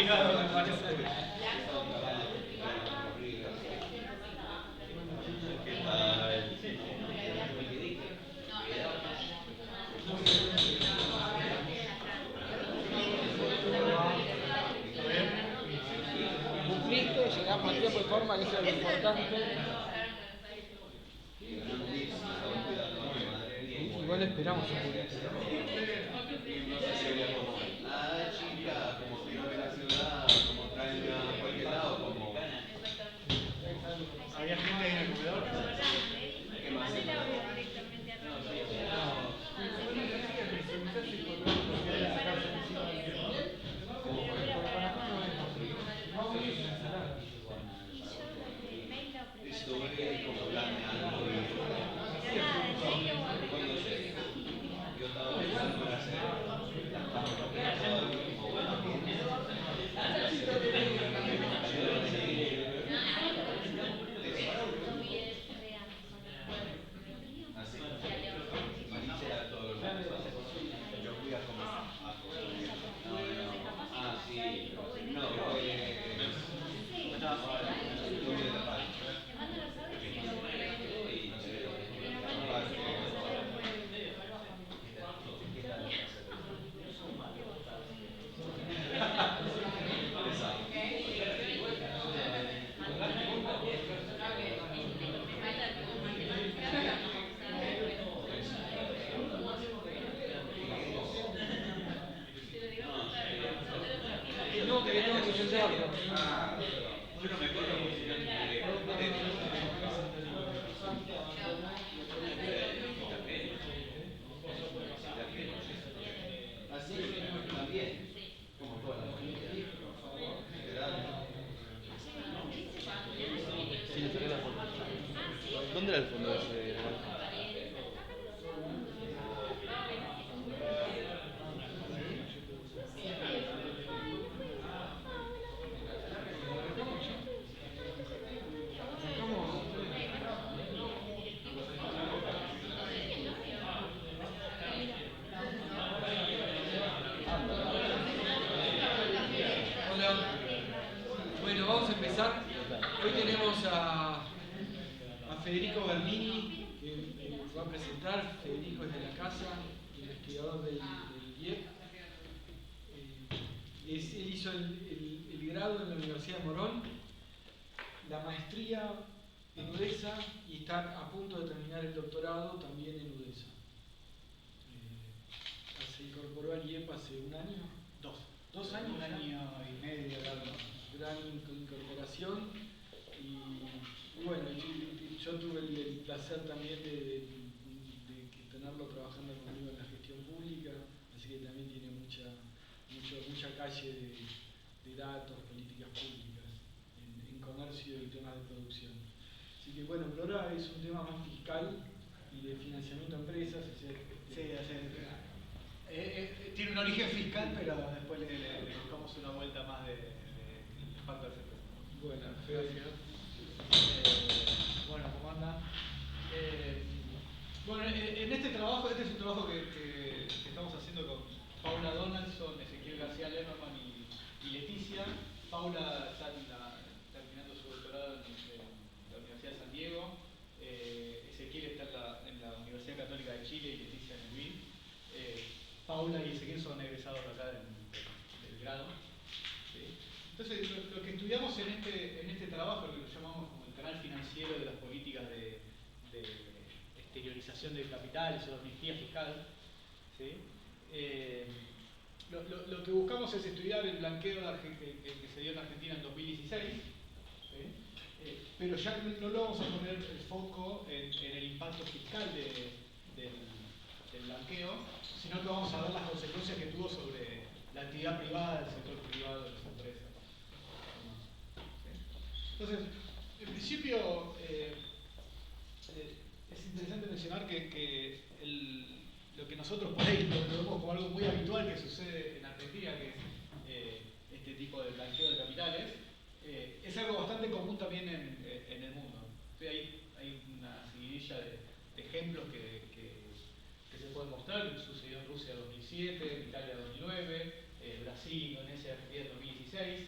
me parece. Cumpliste, llegamos a tiempo y forma, que eso es lo importante. Igual esperamos un poquito. ¿Había gente ahí en el comedor? No, que tengo que sentarlo. ¿Dónde era el fondo de ese? Hola. Bueno, vamos a empezar. Hoy tenemos a Federico Bernini, que va a presentar. Federico es de la casa, investigador del IEP. Él hizo el grado en la Universidad de Morón, la maestría en UDESA y está a punto de terminar el doctorado también en UDESA. Se incorporó al IEP hace un año, dos años, Un año y medio, gran incorporación. Y bueno, yo tuve el placer también de tenerlo trabajando conmigo en la gestión pública, así que también tiene mucha calle de datos, políticas públicas en comercio y temas de producción. Así que bueno, pero ahora es un tema más fiscal y de financiamiento a empresas. Tiene un origen fiscal, pero después le buscamos una vuelta más de impacto del sector. Bueno, gracias. Bueno, ¿cómo anda? Bueno, en este trabajo, este es un trabajo que estamos haciendo con Paula Donaldson, Ezequiel García Lerman y Leticia. Paula está terminando su doctorado en la Universidad de San Diego. Ezequiel está en la Universidad Católica de Chile y Leticia en el UIL. Paula y Ezequiel son egresados acá del grado. ¿Sí? Entonces, lo que estudiamos en este trabajo, lo que llamamos como el canal financiero de las políticas de exteriorización de capitales o de amnistía fiscal, ¿sí? Lo que buscamos es estudiar el blanqueo que se dio en Argentina en 2016, ¿sí? Pero ya no lo vamos a poner el foco en el impacto fiscal del blanqueo, sino que vamos a ver las consecuencias que tuvo sobre la actividad privada del sector privado de las empresas. ¿Sí? Entonces, en principio, es interesante mencionar que lo que nosotros por ahí lo vemos como algo muy habitual que sucede en Argentina, que es este tipo de blanqueo de capitales, es algo bastante común también en el mundo. Hay una seguidilla de ejemplos que se pueden mostrar, que sucedió en Rusia en 2007, en Italia en 2009, Brasil, Indonesia, Argentina en 2016.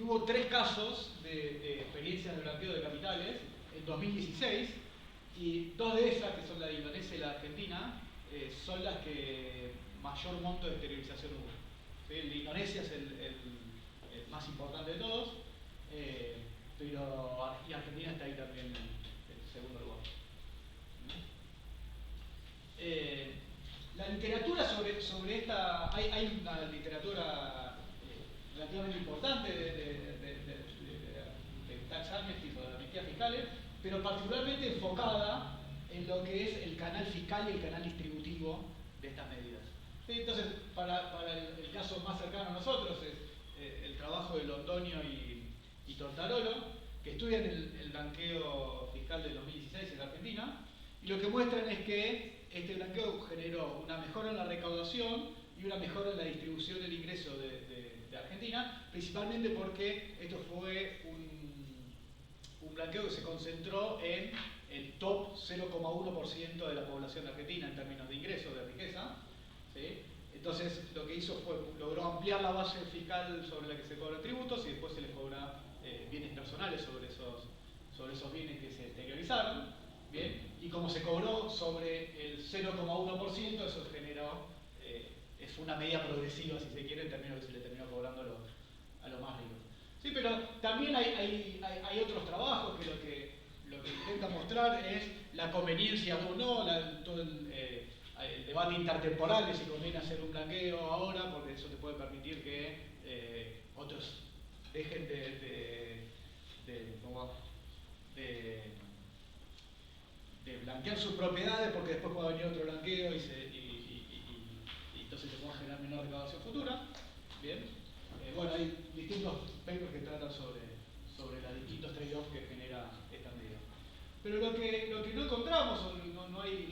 hubo 3 casos de experiencias de blanqueo de capitales en 2016, y 2 de esas, que son la de Indonesia y la de Argentina, son las que mayor monto de exteriorización hubo. ¿Sí? El de Indonesia es el más importante de todos, y Argentina está ahí también en segundo lugar. La literatura sobre esta, hay una literatura relativamente importante de tax amnesty o de amnistías fiscales, pero particularmente enfocada en lo que es el canal fiscal y el canal distributivo de estas medidas. ¿Sí? Entonces, para el caso más cercano a nosotros es el trabajo de Londoño y Tortarolo, que estudian el blanqueo fiscal del 2016 en Argentina, y lo que muestran es que este blanqueo generó una mejora en la recaudación y una mejora en la distribución del ingreso de Argentina, principalmente porque esto fue un blanqueo que se concentró en el top 0,1% de la población argentina en términos de ingresos, de riqueza. ¿Sí? Entonces, lo que hizo fue, logró ampliar la base fiscal sobre la que se cobran tributos y después se les cobra bienes personales sobre esos bienes que se exteriorizaron. ¿Bien? Y como se cobró sobre el 0,1%, eso generó, fue una medida progresiva, si se quiere, en términos que se le terminó cobrando a los más ricos. Sí, pero también hay otros trabajos que lo que intenta mostrar es la conveniencia o no, todo el debate intertemporal de si conviene hacer un blanqueo ahora, porque eso te puede permitir que otros dejen de blanquear sus propiedades, porque después puede venir otro blanqueo y entonces se puede generar menor recaudación futura. Bien. Bueno, hay distintos papers que tratan sobre los distintos trade-offs que genera esta medida. Pero lo que no encontramos, o no hay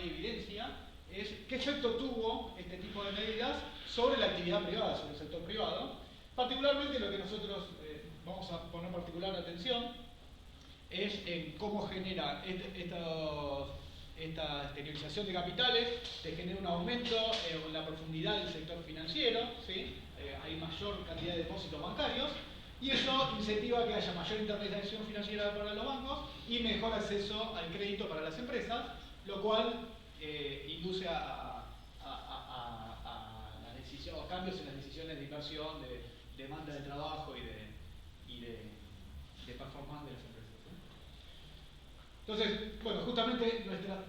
evidencia, es qué efecto tuvo este tipo de medidas sobre la actividad privada, sobre el sector privado. Particularmente lo que nosotros vamos a poner particular atención es en cómo genera esta exteriorización de capitales, te genera un aumento en la profundidad del sector financiero, ¿sí? Hay mayor cantidad de depósitos bancarios, y eso incentiva que haya mayor intermediación financiera para los bancos y mejor acceso al crédito para las empresas, lo cual induce a cambios en las decisiones de inversión, de demanda de trabajo y de performance de las empresas. Entonces, bueno, justamente nuestra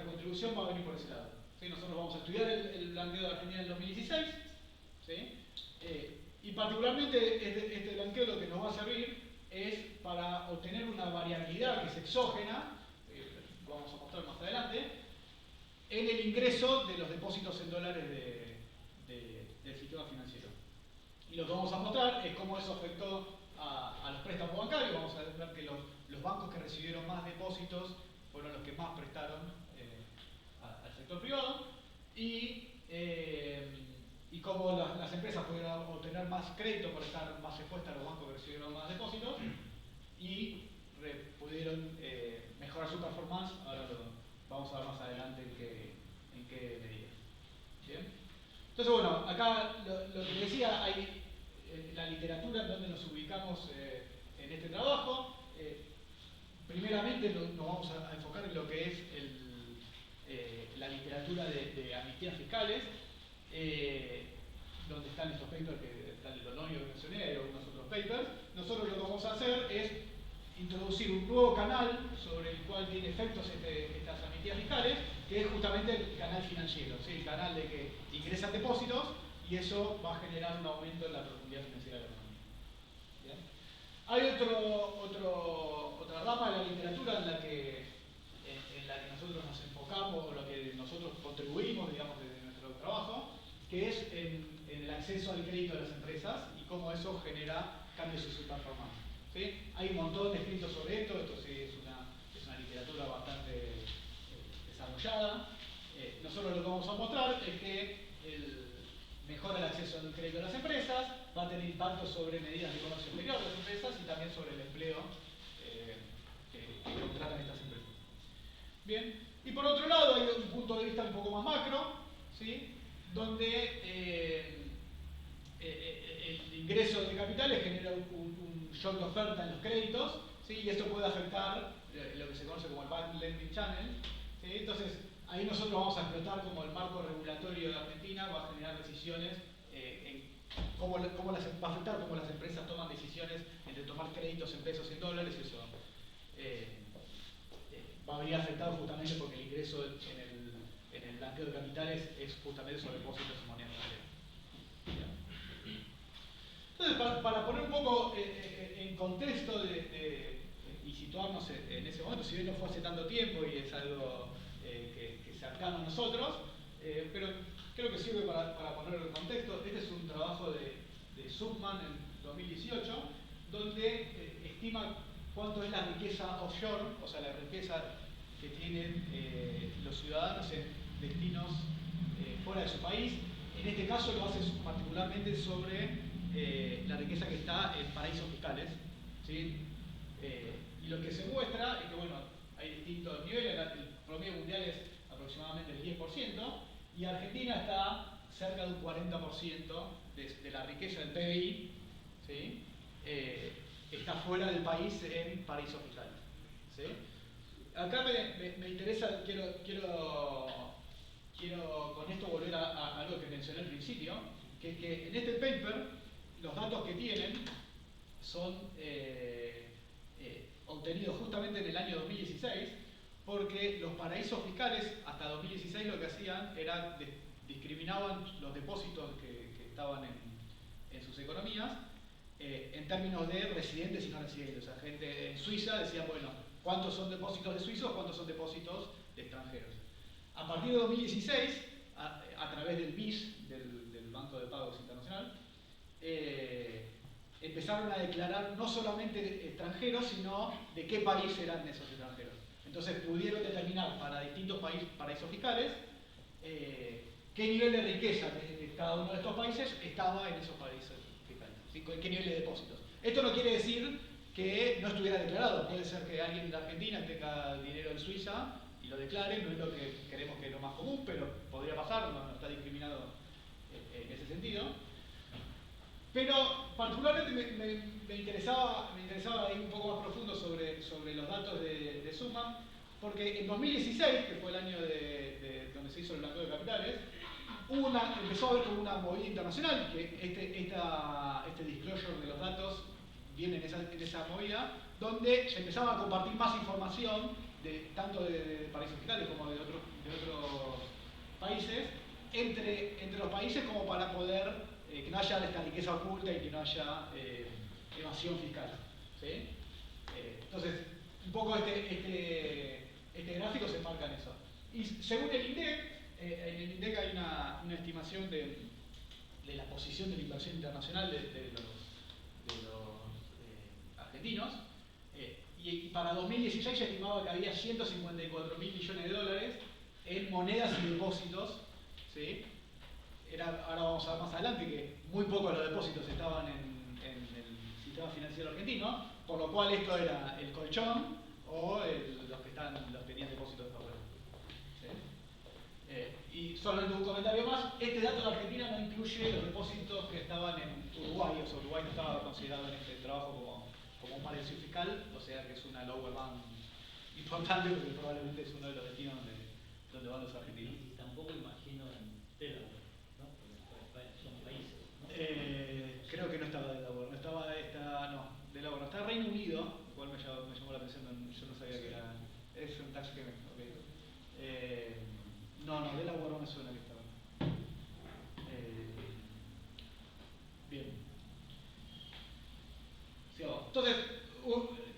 contribución va a venir por ese lado. ¿Sí? Nosotros vamos a estudiar el blanqueo de Argentina en el 2016, ¿sí? Y particularmente este blanqueo lo que nos va a servir es para obtener una variabilidad que es exógena, lo vamos a mostrar más adelante, en el ingreso de los depósitos en dólares del sistema financiero. Y lo que vamos a mostrar es cómo eso afectó a los préstamos bancarios. Vamos a ver que los bancos que recibieron más depósitos fueron los que más prestaron al sector privado, y cómo las empresas pudieron obtener más crédito por estar más expuestas a los bancos que recibieron más depósitos y pudieron mejorar su performance. Ahora vamos a ver más adelante en qué medida. ¿Bien? Entonces, bueno, acá lo que decía, hay la literatura en donde nos ubicamos en este trabajo. Primeramente nos vamos a enfocar en lo que es la literatura de amnistías fiscales, donde están estos papers, que está el Londoño que mencioné, y algunos otros papers. Nosotros lo que vamos a hacer es introducir un nuevo canal sobre el cual tiene efectos estas amnistías fiscales, que es justamente el canal financiero, ¿sí? El canal de que ingresan depósitos y eso va a generar un aumento en la profundidad financiera de la economía. ¿Bien? Hay otra rama de la literatura en la que nosotros nos enfocamos, o lo que nosotros contribuimos, digamos, desde nuestro trabajo, que es en el acceso al crédito de las empresas y cómo eso genera cambios en su performance. ¿Sí? Hay un montón de escritos sobre esto sí es una literatura bastante desarrollada. Nosotros lo que vamos a mostrar es que mejora el acceso al crédito de las empresas, va a tener impacto sobre medidas de comercio exterior de las empresas y también sobre el empleo que contratan estas empresas. Bien, y por otro lado hay un punto de vista un poco más macro, ¿sí? Donde el ingreso de capital shock de oferta en los créditos, ¿sí? Y esto puede afectar lo que se conoce como el Bank Lending Channel, ¿sí? Entonces, ahí nosotros vamos a explotar como el marco regulatorio de Argentina va a generar decisiones en va a afectar cómo las empresas toman decisiones entre tomar créditos en pesos y en dólares, y eso va a venir afectado justamente porque el ingreso en el blanqueo de capitales es justamente sobre depósitos en moneda extranjera. Entonces, para poner un poco en contexto y situarnos en ese momento, si bien no fue hace tanto tiempo y es algo que se cercano a nosotros, pero creo que sirve para ponerlo en contexto. Este es un trabajo de Subman en 2018, donde estima cuánto es la riqueza offshore, o sea, la riqueza que tienen los ciudadanos en destinos fuera de su país. En este caso lo hace particularmente sobre la riqueza que está en paraísos fiscales, ¿sí? Y lo que se muestra es que, bueno, hay distintos niveles. El promedio mundial es aproximadamente el 10%, y Argentina está cerca de un 40% de la riqueza del PBI, ¿sí? Está fuera del país en paraísos fiscales, ¿sí? Acá me interesa, quiero con esto volver a algo que mencioné al principio, que es que en este paper los datos que tienen son obtenidos justamente en el año 2016, porque los paraísos fiscales hasta 2016 lo que hacían era discriminaban los depósitos que estaban en sus economías en términos de residentes y no residentes. O sea, gente en Suiza decía, bueno, ¿cuántos son depósitos de suizos? ¿Cuántos son depósitos de extranjeros? A partir de 2016, a través del BIS, del Banco de Pagos Internacional, empezaron a declarar no solamente extranjeros, sino de qué país eran esos extranjeros. Entonces pudieron determinar para distintos paraísos fiscales qué nivel de riqueza de cada uno de estos países estaba en esos paraísos fiscales, ¿sí? Qué nivel de depósitos. Esto no quiere decir que no estuviera declarado. Puede ser que alguien de Argentina tenga dinero en Suiza y lo declare, no es lo que queremos que es lo más común, pero podría pasar, no está discriminado en ese sentido. Pero particularmente me interesaba ir un poco más profundo sobre los datos de Subman, porque en 2016, que fue el año donde se hizo el blanqueo de capitales, empezó a haber como una movida internacional, que este disclosure de los datos viene en esa movida, donde se empezaba a compartir más información tanto de paraísos fiscales como de otros países, entre los países, como para poder que no haya esta riqueza oculta y que no haya evasión fiscal, ¿sí? Entonces, un poco este gráfico se enmarca en eso. Y según el INDEC, en el INDEC hay una estimación de la posición de la inversión internacional de los argentinos, y para 2016 se estimaba que había 154.000 millones de dólares en monedas y depósitos, ¿sí? Ahora vamos a ver más adelante que muy pocos de los depósitos estaban en el sistema financiero argentino, por lo cual esto era el colchón o los que tenían depósitos afuera. ¿Sí? Y solamente un comentario más, este dato de Argentina no incluye los depósitos que estaban en Uruguay, o sea, Uruguay no estaba considerado en este trabajo como un paraíso fiscal, o sea que es una lower bound importante, porque probablemente es uno de los destinos donde van los argentinos. Y tampoco imagino en Delaware, ¿no? Porque son países, ¿no? Creo que no estaba Delaware, Delaware no está Reino Unido, lo cual me llamó la atención, yo no sabía que era. Es un tax haven, ok. No, Delaware no me suena que estaba. Bien. Entonces,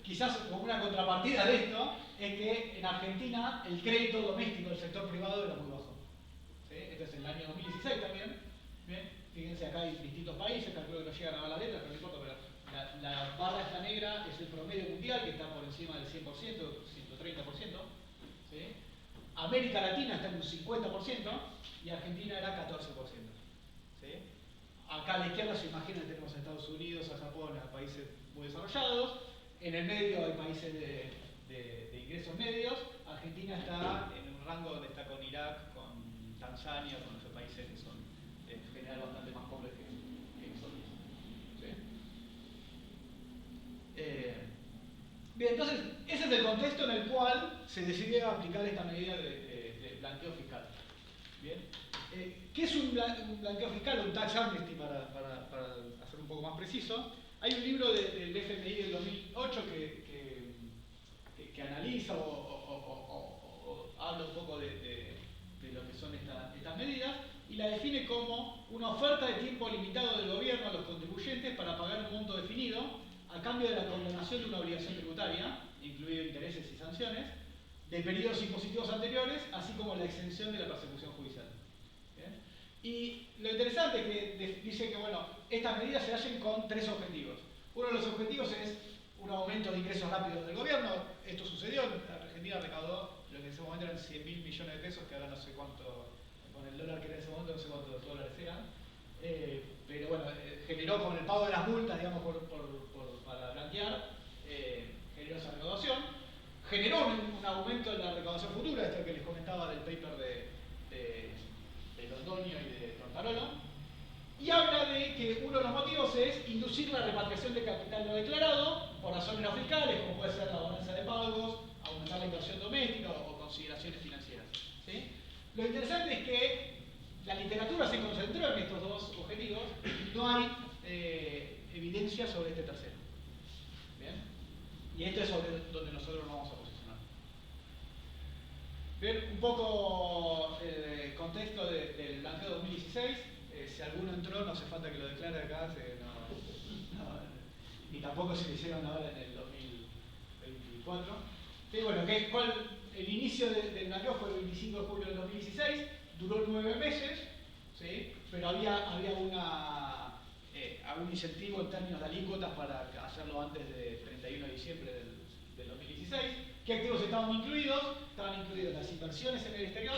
quizás como una contrapartida de esto, es que en Argentina el crédito doméstico del sector privado era muy bajo. ¿Sí? Este es el año 2016 también. Bien, fíjense, acá hay distintos países, calculo que no llegan a ver las letras, pero no importa, pero la barra esta negra es el promedio mundial, que está por encima del 100%, 130%. ¿Sí? América Latina está en un 50% y Argentina era 14%. ¿Sí? Acá a la izquierda se imagina que tenemos a Estados Unidos, a Japón, a países muy desarrollados. En el medio hay países de ingresos medios. Argentina está en un rango donde está con Irak, con Tanzania, con esos países que son en general bastante más pobres que nosotros. ¿Sí? Bien, entonces, ese es el contexto en el cual se decidió aplicar esta medida de blanqueo fiscal. Bien. ¿Qué es un blanqueo fiscal o un tax amnesty para hacer un poco más preciso? Hay un libro del FMI del 2008 que analiza o habla un poco de lo que son estas medidas y la define como una oferta de tiempo limitado del gobierno a los contribuyentes para pagar un monto definido a cambio de la condonación de una obligación tributaria, incluido intereses y sanciones, de periodos impositivos anteriores, así como la exención de la persecución judicial. ¿Bien? Y lo interesante es que dice que bueno, estas medidas se hacen con tres objetivos. Uno de los objetivos es un aumento de ingresos rápidos del gobierno. Esto sucedió, Argentina recaudó lo que en ese momento eran 100.000 millones de pesos, que ahora no sé cuánto, con el dólar que era en ese momento no sé cuántos dólares eran. Pero bueno, generó con el pago de las multas, digamos, para blanquear, generó esa recaudación. Generó un aumento de la recaudación futura, esto que les comentaba del paper de Londoño y de Tortarolo. Y habla de que uno de los motivos es inducir la repatriación de capital no declarado por razones no fiscales, como puede ser la balanza de pagos, aumentar la inversión doméstica o consideraciones financieras. ¿Sí? Lo interesante es que la literatura se concentró en estos dos objetivos, no hay evidencia sobre este tercero. ¿Bien? Y esto es sobre donde nosotros nos vamos a posicionar. Bien, un poco el contexto del blanqueo 2016. Si alguno entró, no hace falta que lo declare acá, ni tampoco se lo hicieron ahora en el 2024. Sí, bueno, el inicio del blanqueo fue el 25 de julio del 2016, duró 9 meses, ¿sí? Pero había algún incentivo en términos de alícuotas para hacerlo antes del 31 de diciembre del 2016. ¿Qué activos estaban incluidos? Estaban incluidos las inversiones en el exterior,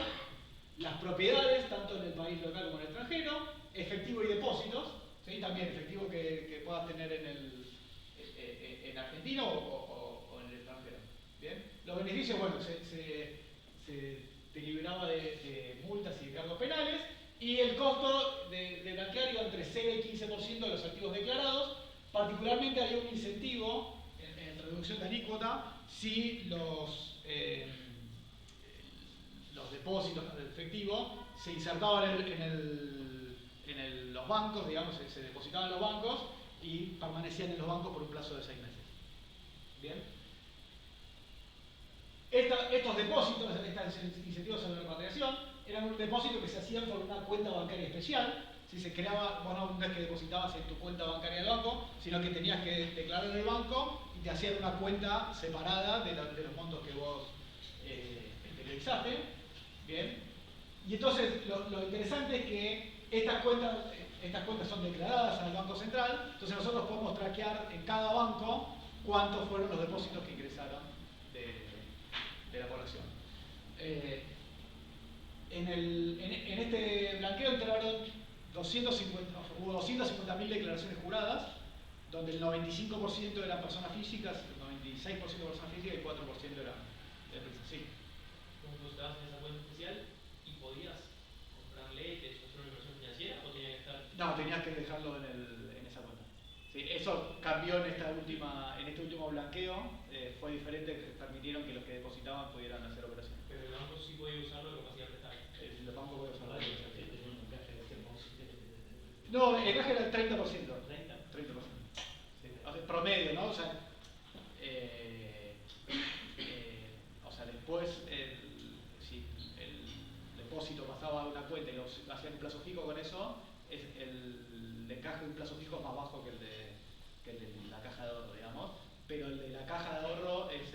las propiedades, tanto en el país local como en el extranjero, efectivo y depósitos, ¿sí? También efectivo que puedas tener en Argentina o en el extranjero. ¿Bien? Los beneficios, bueno, se liberaba de multas y de cargos penales, y el costo de blanquear iba entre 0 y 15% de los activos declarados. Particularmente había un incentivo en reducción de alícuota si los depósitos de efectivo se insertaban en los bancos, digamos, se depositaban en los bancos y permanecían en los bancos por un plazo de 6 meses. Bien. Estos depósitos, estos incentivos a la repatriación, eran un depósito que se hacían por una cuenta bancaria especial. Si se creaba, bueno, no es que depositabas en tu cuenta bancaria del banco, sino que tenías que declarar en el banco y te hacían una cuenta separada de los montos que vos exteriorizaste. Bien. Y entonces lo interesante es que estas cuentas son declaradas al Banco Central, entonces nosotros podemos traquear en cada banco cuántos fueron los depósitos que ingresaron de la población. En este blanqueo entraron hubo 250.000 declaraciones juradas, donde el 95% eran personas físicas, el 96% de personas físicas y el 4% eran empresas. Sí. ¿Cómo estabas en esa cuenta especial y podías comprar leches o hacer una inversión financiera o tenía que estar? No, tenías que dejarlo en esa cuenta. Sí, eso cambió en este último blanqueo, fue diferente, permitieron que los que depositaban pudieran hacer operaciones. Pero el banco sí podía usarlo como hacía prestar. El banco puede usarlo. No, No, el caje era el 30%. 30%. Sí. O sea, promedio, ¿no? O sea, después, si el depósito pasaba a una cuenta y lo hacían en plazo fijo con eso, el encaje de un plazo fijo es más bajo que el de la caja de ahorro, digamos. Pero el de la caja de ahorro era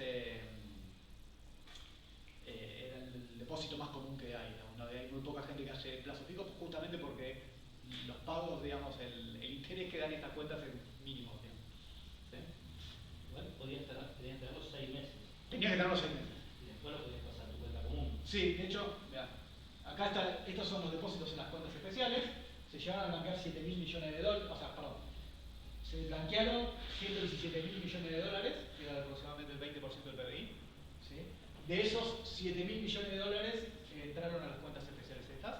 el depósito más común que hay, ¿no? Hay muy poca gente que hace plazo fijo justamente porque los pagos, digamos, el interés que dan estas cuentas es mínimo, digamos. ¿Sí? Igual podían tener los 6 meses. Tenía que tener los 6 meses. Y después lo podías pasar a tu cuenta común. Sí, de hecho, mirá, acá estos son los depósitos en las cuentas especiales. Se llegaron a blanquear 7.000 millones de dólares, o sea, perdón, se blanquearon 117.000 millones de dólares, que era aproximadamente el 20% del PBI. ¿Sí? De esos 7.000 millones de dólares entraron a las cuentas especiales estas.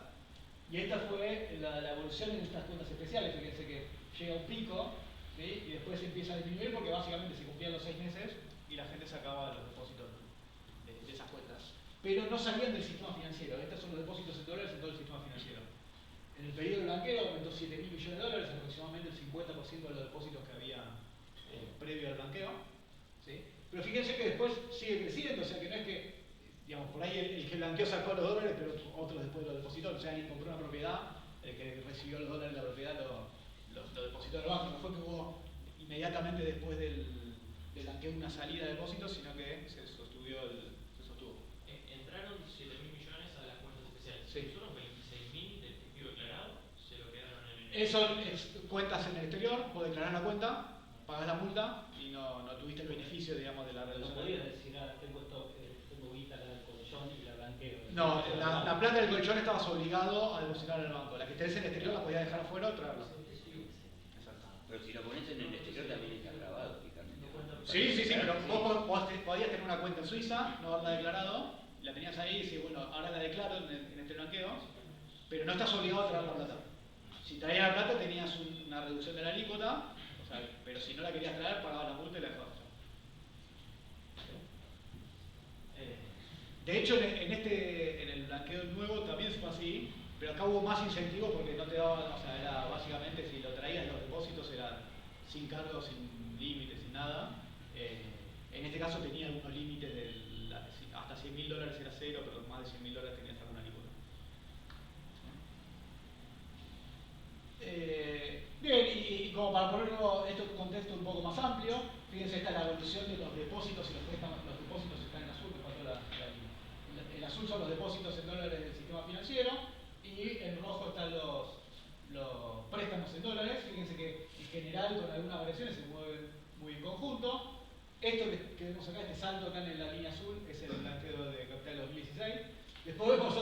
Y esta fue la evolución en estas cuentas especiales. Fíjense que llega un pico, ¿sí? Y después empieza a disminuir porque básicamente se cumplían los 6 meses y la gente sacaba los depósitos de esas cuentas. Pero no salían del sistema financiero. Estos son los depósitos en dólares en todo el sistema financiero. En el periodo del blanqueo aumentó 7.000 millones de dólares, aproximadamente el 50% de los depósitos que había previo al blanqueo. ¿Sí? Pero fíjense que después sigue creciendo, o sea que no es que, digamos, por ahí el que blanqueó sacó los dólares, pero otros después los depositó. O sea, alguien compró una propiedad, el que recibió los dólares de la propiedad lo depositó en el banco. No fue que hubo inmediatamente después del blanqueo una salida de depósitos, sino que se sostuvo. Entraron 7.000 millones a las cuentas especiales. Sí. Solo 26.000 del efectivo declarado se lo quedaron en el... Eso es cuentas en el exterior, vos declarás la cuenta, pagás la multa y no tuviste el beneficio, digamos, de la No reducción. podía decir, tengo guita acá en el colchón y la blanqueo. No, la plata del colchón estabas obligado a depositar en el banco. La que estés en el exterior la podías dejar afuera o traerla. Pero si lo pones en el exterior también está grabado, fíjate. Sí, pero vos podías tener una cuenta en Suiza, no haberla declarado, la tenías ahí y decís, bueno, ahora la declaro en este blanqueo, pero no estás obligado a traer la plata. Si traías la plata tenías una reducción de la alícuota, o sea, pero si no la querías traer, pagabas la multa y la dejabas. De hecho, en el blanqueo nuevo también fue así, pero acá hubo más incentivo porque no te daban, o sea, era básicamente si lo traías los depósitos eran sin cargos, sin límites, sin nada. En este caso tenía algunos límites, hasta $100.000 era cero, pero más de $100.000 tenías alguna alícuota. Bien, y como para ponerlo esto en un contexto un poco más amplio, fíjense, esta es la evolución de los depósitos y los préstamos. Los depósitos están en azul, me faltó la línea. El azul son los depósitos en dólares del sistema financiero y en rojo están los préstamos en dólares. Fíjense que en general con algunas variaciones se mueven muy en conjunto. Esto que vemos acá, este salto acá en la línea azul, es el blanqueo de capital 2016. Después vemos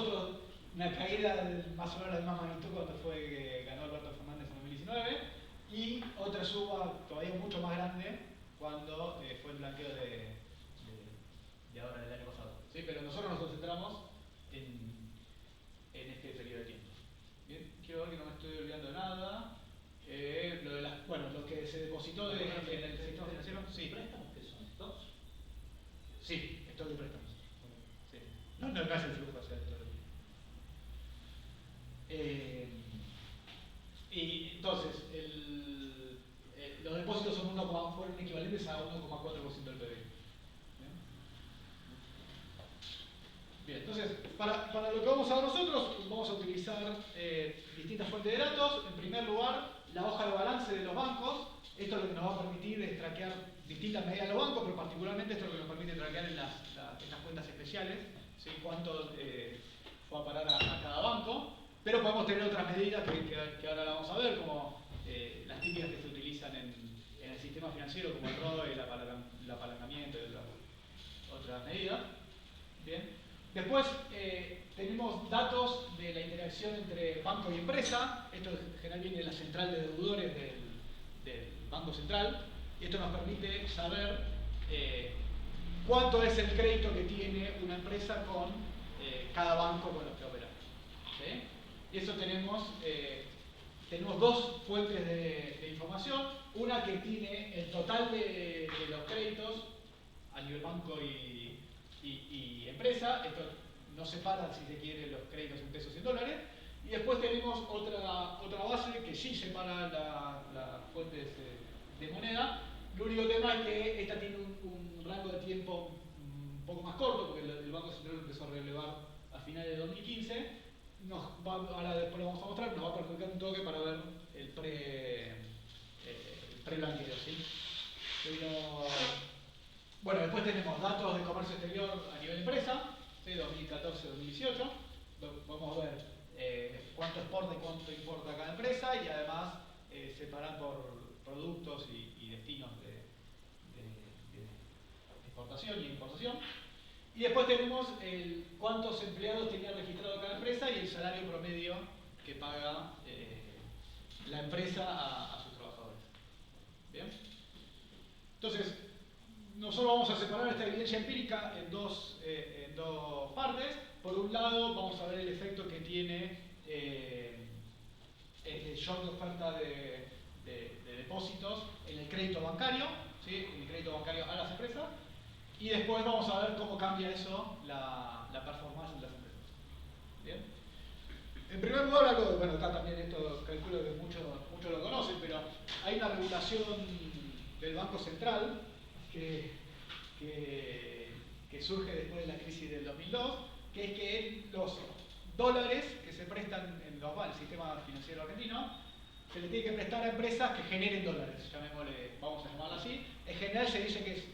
una caída más o menos de más magnitud cuando fue que ganó Alberto Fernández en 2019 y otra suba todavía mucho más grande cuando fue el blanqueo de ahora del año pasado. ¿Sí? Pero nosotros nos concentramos en este periodo de tiempo. Bien, quiero ver que no me estoy olvidando de nada. Lo que se depositó en el sistema financiero. Sí. ¿Préstamos qué son? ¿Stocks? Sí, stock de préstamos. Sí. No es el flujo hacia el y entonces, los depósitos fueron equivalentes a 1,4% del PBI. Bien, entonces, para lo que vamos a ver nosotros, vamos a utilizar distintas fuentes de datos. En primer lugar, la hoja de balance de los bancos. Esto lo que nos va a permitir es traquear distintas medidas de los bancos, pero particularmente esto es lo que nos permite traquear en estas cuentas especiales, ¿sí? Cuánto fue a parar a cada banco. Pero podemos tener otras medidas que ahora la vamos a ver, como las típicas que se utilizan en el sistema financiero, como el ROE, el apalancamiento y otras medidas. Bien. Después tenemos datos de la interacción entre banco y empresa. Esto en general viene de la central de deudores del Banco Central. Y esto nos permite saber cuánto es el crédito que tiene una empresa con cada banco con los que opera. ¿Sí? Y eso tenemos dos fuentes de información. Una que tiene el total de los créditos a nivel banco y empresa. Esto no separa, si se quiere, los créditos en pesos y en dólares. Y después tenemos otra base que sí separa las fuentes de moneda. El único tema es que esta tiene un rango de tiempo un poco más corto, porque el Banco Central empezó a relevar a finales de 2015. Ahora después lo vamos a mostrar, nos va a perjudicar un toque para ver el pre-blanqueo, ¿sí? Pero, bueno, después tenemos datos de comercio exterior a nivel empresa, ¿sí? 2014-2018. Vamos a ver cuánto exporta y cuánto importa cada empresa y además separar por productos y destinos de exportación y importación. Y después tenemos cuántos empleados tenía registrado cada empresa y el salario promedio que paga la empresa a sus trabajadores. ¿Bien? Entonces, nosotros vamos a separar esta evidencia empírica en dos partes. Por un lado, vamos a ver el efecto que tiene el shock de oferta de depósitos en el crédito bancario, ¿sí? En el crédito bancario a las empresas. y después vamos a ver cómo cambia eso la performance de las empresas. ¿Bien? En primer lugar, algo, bueno, acá también esto calculo que muchos lo conocen, pero hay una regulación del Banco Central que surge después de la crisis del 2002, que es que los dólares que se prestan en el sistema financiero argentino se le tiene que prestar a empresas que generen dólares, llamémosle, vamos a llamarlo así. En general se dice que es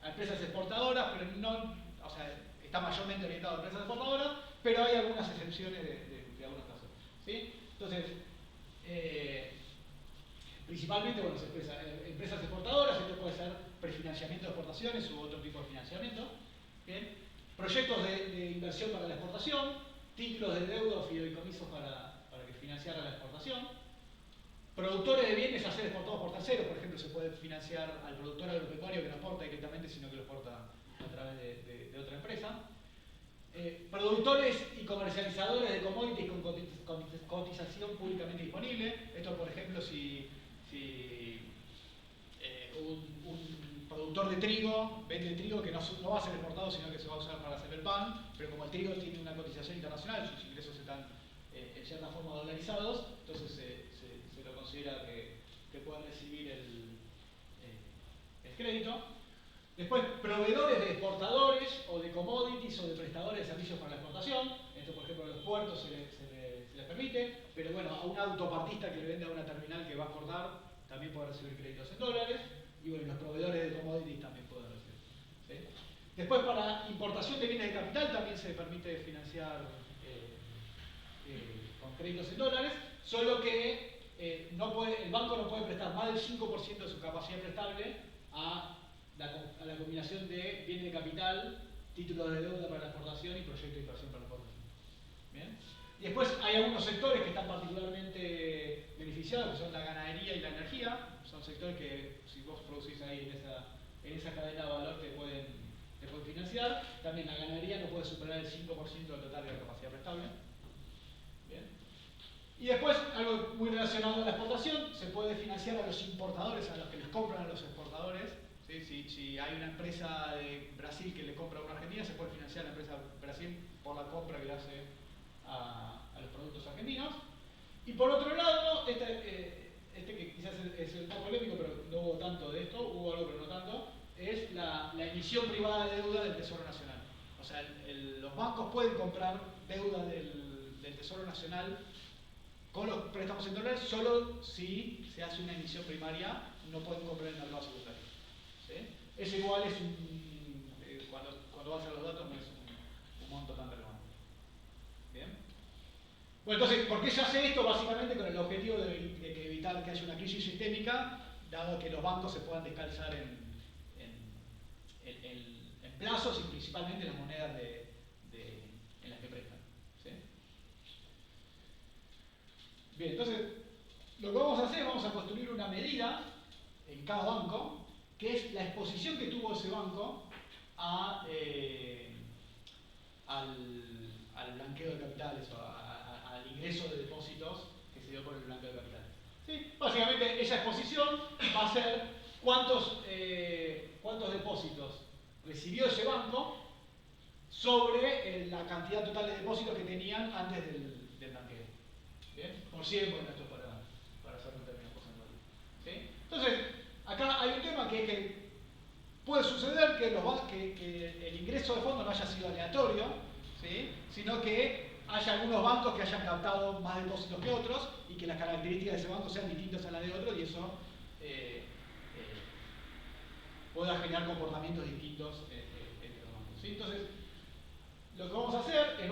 a empresas exportadoras, pero no, o sea, está mayormente orientado a empresas exportadoras, pero hay algunas excepciones de algunos casos. ¿Sí? Entonces, principalmente, bueno, empresas exportadoras, esto puede ser prefinanciamiento de exportaciones u otro tipo de financiamiento. ¿Bien? Proyectos de inversión para la exportación, títulos de deuda o fideicomisos para que financiara la exportación. Productores de bienes a ser exportados por terceros, por ejemplo, se puede financiar al productor agropecuario que no exporta directamente, sino que lo exporta a través de otra empresa. Productores y comercializadores de commodities con cotización públicamente disponible. Esto, por ejemplo, si un productor de trigo vende trigo que no va a ser exportado, sino que se va a usar para hacer el pan, pero como el trigo tiene una cotización internacional, sus ingresos están en cierta forma dolarizados, entonces se lo considera que pueden recibir el crédito. Después, proveedores de exportadores o de commodities o de prestadores de servicios para la exportación. Esto, por ejemplo, a los puertos se les permite, pero bueno, a un autopartista que le vende a una terminal que va a exportar también puede recibir créditos en dólares. Y bueno, los proveedores de commodities también pueden recibir. ¿Sí? Después, para importación de bienes de capital también se permite financiar con créditos en dólares, solo que el banco no puede prestar más del 5% de su capacidad prestable a la combinación de bienes de capital, títulos de deuda para la exportación y proyectos de inversión para la exportación. ¿Bien? Y después hay algunos sectores que están particularmente beneficiados, que son la ganadería y la energía. Son sectores que, si vos producís ahí en esa cadena de valor, te pueden financiar. También la ganadería no puede superar el 5% del total de la capacidad prestable. ¿Bien? Y después, algo muy relacionado a la exportación, se puede financiar a los importadores, a los que les compran a los exportadores. ¿Sí? Si hay una empresa de Brasil que le compra a una Argentina, se puede financiar a la empresa de Brasil por la compra que le hace a los productos argentinos. Y por otro lado, este que quizás es el más polémico, pero no hubo tanto de esto, hubo algo pero no tanto, es la emisión privada de deuda del Tesoro Nacional. O sea, los bancos pueden comprar deuda del Tesoro Nacional con los préstamos en dólares solo si se hace una emisión primaria, no pueden comprar en el mercado secundario. ¿Sí? Eso igual es cuando vas a los datos no es un monto tan relevante. ¿Bien? Bueno, entonces, ¿por qué se hace esto? Básicamente con el objetivo de evitar que haya una crisis sistémica, dado que los bancos se puedan descalzar en plazos y principalmente en las monedas en las que prestan. ¿Sí? Bien, entonces, lo que vamos a hacer, vamos a construir una medida en cada banco, que es la exposición que tuvo ese banco al blanqueo de capitales o al ingreso de depósitos que se dio por el blanqueo de capitales. ¿Sí? Básicamente esa exposición va a ser cuántos depósitos recibió ese banco sobre la cantidad total de depósitos que tenían antes del blanqueo. ¿Bien? Por 100, bueno, esto es para hacer un término porcentual. ¿Sí? Entonces, acá hay un tema que es que puede suceder que el ingreso de fondos no haya sido aleatorio, ¿sí? Sino que haya algunos bancos que hayan captado más depósitos que otros y que las características de ese banco sean distintas a las de otros y eso pueda generar comportamientos distintos entre los bancos. ¿Sí? Entonces, lo que vamos a hacer es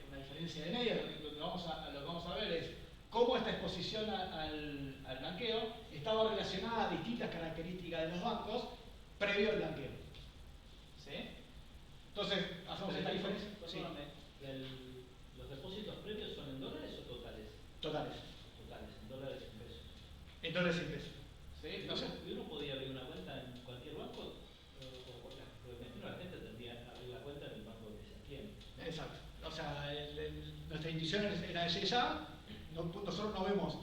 una diferencia de media. Lo que vamos a ver es cómo esta exposición al blanqueo estaba relacionada a distintas características de los bancos previo al blanqueo. ¿Sí? Entonces, hacemos esta diferencia. Perdóname, ¿los depósitos previos son en dólares o totales? Totales. Totales, en dólares y en pesos. En dólares y pesos. ¿Sí? ¿Y uno podía abrir una cuenta en cualquier banco? Porque me imagino la gente tendría que abrir la cuenta en el banco que se tiene. Exacto. O sea, nuestra intuición era esa. Nosotros no vemos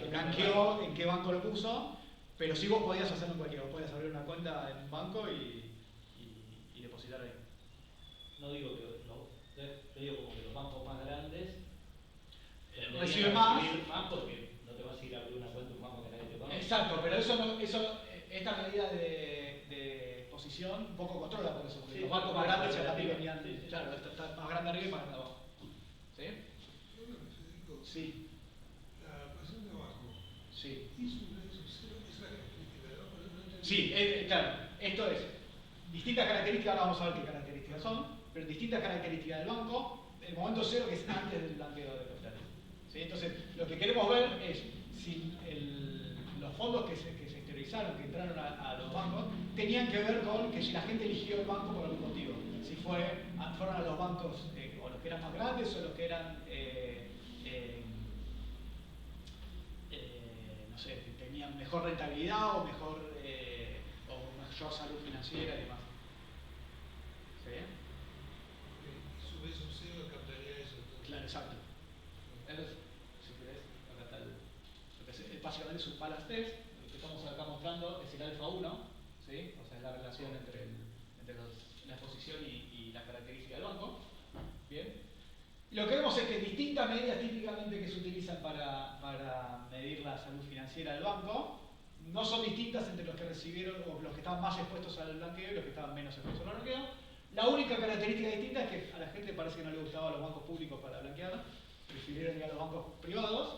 blanqueó en qué banco lo puso, pero sí vos podías hacerlo en cualquiera. Vos podías abrir una cuenta en un banco y depositar ahí. No digo que te digo como que los bancos más grandes Recibe recibir más porque no te vas a ir a abrir una cuenta en un banco que nadie te conoce. Exacto, pero esta medida de posición un poco controla por eso, porque Sí, los bancos sí, más grandes sí, ya también sí, venían, sí, sí. claro, esto está más grande arriba y más grande abajo. ¿Sí? Perdóname, Federico. Sí, La ecuación de abajo. sí. ¿Es una de esos cero? ¿Es la característica de abajo? No entendí. Sí, claro, esto es distintas características, ahora vamos a ver qué características son, pero distintas características del banco, el momento cero que es antes del blanqueo de capitales. ¿Sí? Entonces, lo que queremos ver es si los fondos que se exteriorizaron, que entraron a los bancos, tenían que ver con que si la gente eligió el banco por algún motivo. Si fueron a los bancos o los que eran más grandes o los que eran, no sé, tenían mejor rentabilidad o mejor o mayor salud financiera y demás. ¿Sí? Sube eso cero, captaría eso. Entonces. Claro, exacto. Entonces, si querés, acá está lo que es básicamente es un balance test. Lo que estamos acá mostrando es el alfa 1, ¿sí? O sea, es la relación entre la exposición y las características del banco. Bien. Y lo que vemos es que distintas medidas típicamente que se utilizan para medir la salud financiera del banco no son distintas entre los que recibieron o los que estaban más expuestos al blanqueo y los que estaban menos expuestos al blanqueo. La única característica distinta es que a la gente parece que no le gustaban los bancos públicos para blanquear, prefirieron ir a los bancos privados,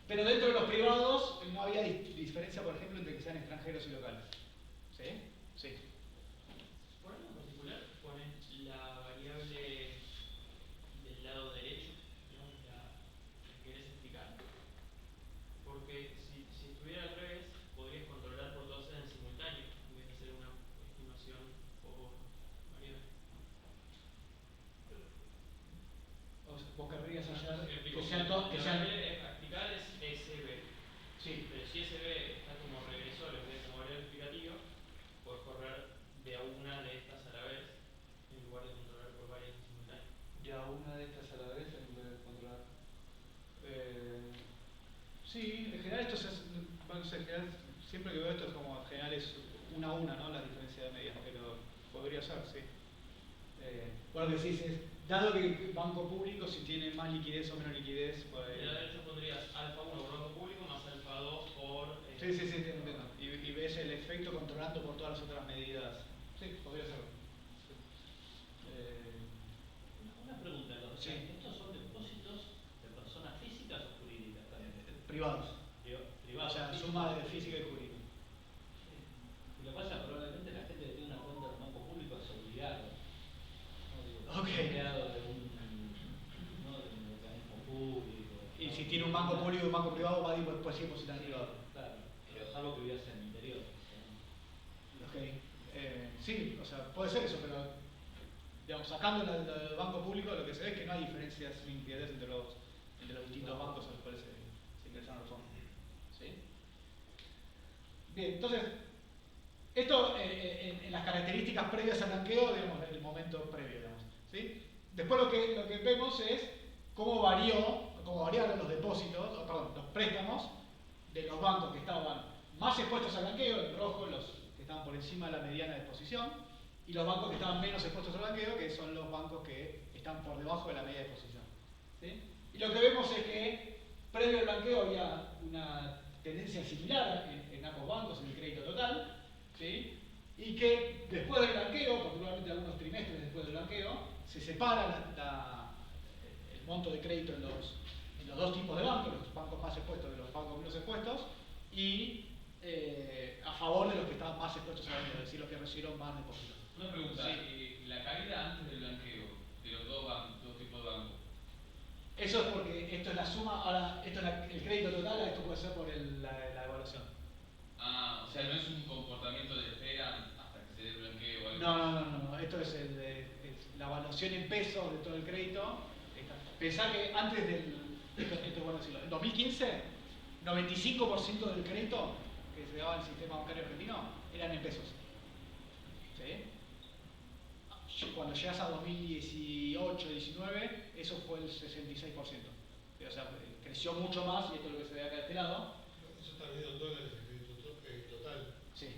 pero dentro de los privados no había diferencia, por ejemplo, entre que sean extranjeros y locales. ¿Sí? Sí. Por algo en particular ponen la variable del lado derecho, digamos, la que querés explicar. Porque si estuviera al revés, podrías controlar por todas en simultáneo, en vez de hacer una estimación por variable. Vos querrías hacer Explico. que sean dos, que La sean... variable a explicar es SB. Sí. Pero si SB está como regresor en vez de como variable explicativa, puedes correr de a una de estas a la vez en lugar de controlar por varias en simultáneo. Ya una de estas a la vez en vez de controlar. Sí, en general esto bueno, en general, siempre que veo esto es como en general es una a una, ¿no? La diferencia de medias, pero podría ser, sí. Bueno, lo que decís es, dado que el banco público, si tiene más liquidez o menos liquidez, pues... De la derecha pondrías alfa 1 por banco público más alfa 2 por... Sí, entiendo. Y ves el efecto controlando por todas las otras medidas. Sí, podría ser. Una pregunta, Sí. ¿estos son depósitos de personas físicas o jurídicas también? Privados. Privados. O sea, suma de física y jurídica. Y lo que pasa, probablemente la gente que tiene una cuenta en un banco público es obligado. No digo, Ok. empleado de un organismo público. Y si tiene un banco público y un banco privado, va a ir después sí depositar en privado. Claro, pero salvo que vivas en el interior. Ok. Sí, o sea, puede ser eso, pero digamos, sacando el banco público, lo que se ve es que no hay diferencias liquidez entre los distintos bancos a los cuales se ingresaron los fondos. ¿Sí? Bien, entonces, esto en las características previas al blanqueo, digamos, el momento previo, digamos. ¿Sí? Después lo que vemos es cómo variaron los depósitos, los préstamos de los bancos que estaban más expuestos al blanqueo, en rojo los que estaban por encima de la mediana de exposición, y los bancos que estaban menos expuestos al blanqueo, que son los bancos que están por debajo de la media de exposición. ¿Sí? Y lo que vemos es que previo al blanqueo había una tendencia similar en ambos bancos, en el crédito total, ¿sí? Y que después del blanqueo, particularmente algunos trimestres después del blanqueo, se separa el monto de crédito en los dos tipos de bancos, los bancos más expuestos y los bancos menos expuestos, y a favor de los que estaban más expuestos al blanqueo, es decir, los que recibieron más depósitos. Una pregunta, Sí. la caída antes del blanqueo de los dos tipos de bancos. Eso es porque esto es la suma, ahora esto es el crédito total, esto puede ser por la evaluación. Ah, o sea, no es un comportamiento de espera hasta que se dé el blanqueo o algo. No, esto es la evaluación en pesos de todo el crédito. Pensá que antes esto es bueno decirlo, en 2015, 95% del crédito que se daba en el sistema bancario argentino eran en pesos. ¿Sí? Cuando llegas a 2018, 19, eso fue el 66%. O sea, creció mucho más, y esto es lo que se ve acá de este lado. Eso está medido en dólares, el crédito total. Sí.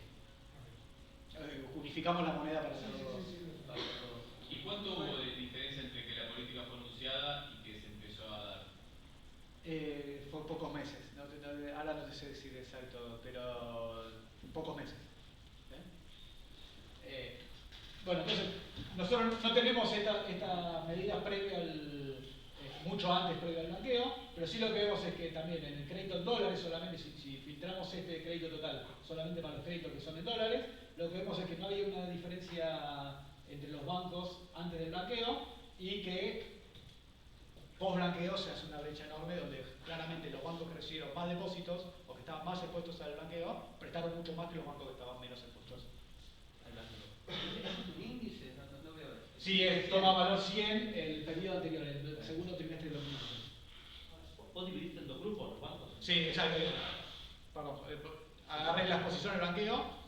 Unificamos la moneda para hacerlo. ¿Y cuánto hubo de diferencia entre que la política fue anunciada y que se empezó a dar? Fue pocos meses. Ahora no te sé decir exacto, pero pocos meses. Bueno, entonces, nosotros no tenemos esta medida previa mucho antes previo al blanqueo, pero sí lo que vemos es que también en el crédito en dólares, solamente si filtramos este crédito total solamente para los créditos que son en dólares, lo que vemos es que no había una diferencia entre los bancos antes del blanqueo y que post blanqueo se hace una brecha enorme donde claramente los bancos que recibieron más depósitos o que estaban más expuestos al blanqueo prestaron mucho más que los bancos que estaban menos expuestos al blanqueo. ¿Es un índice? No veo eso. Sí, toma valor 100 el periodo anterior, el segundo trimestre de 2020. ¿Vos dividiste en dos grupos los bancos? Sí, exacto. Perdón, agarré la exposición al blanqueo,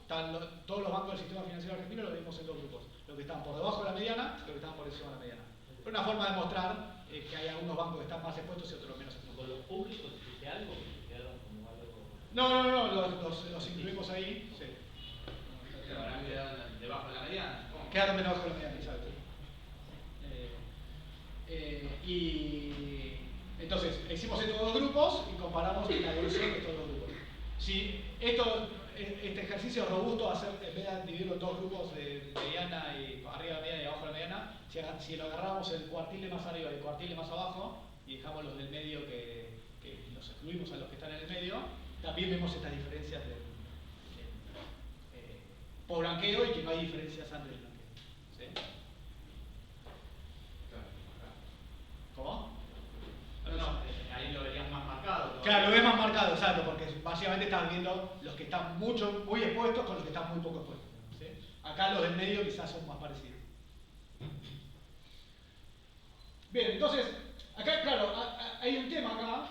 todos los bancos del sistema financiero argentino los dividimos en dos grupos. Los que están por debajo de la mediana y los que están por encima de la mediana. Es una forma de mostrar que hay algunos bancos que están más expuestos y otros menos expuestos. ¿Con los públicos hiciste algo? ¿Que quedaron como algo? No, los incluimos ahí. Sí. Quedaron debajo de la mediana. Quedaron menos bajo de la mediana, exacto. Y entonces hicimos estos dos grupos y comparamos la evolución de estos dos grupos. Si este ejercicio es robusto, hacer, en vez de dividirlo en dos grupos de mediana y arriba de la mediana y abajo de la mediana, si lo agarramos el cuartil de más arriba y el cuartil de más abajo y dejamos los del medio que los excluimos a los que están en el medio, también vemos estas diferencias por blanqueo y que no hay diferencias antes del blanqueo. ¿Sí? ¿Cómo? No, ahí lo verías más marcado. ¿No? Claro, lo ves más marcado, exacto, porque básicamente estás viendo los que están muy expuestos con los que están muy poco expuestos. ¿Sí? Acá los del medio quizás son más parecidos. Bien, entonces, acá, claro, hay un tema acá,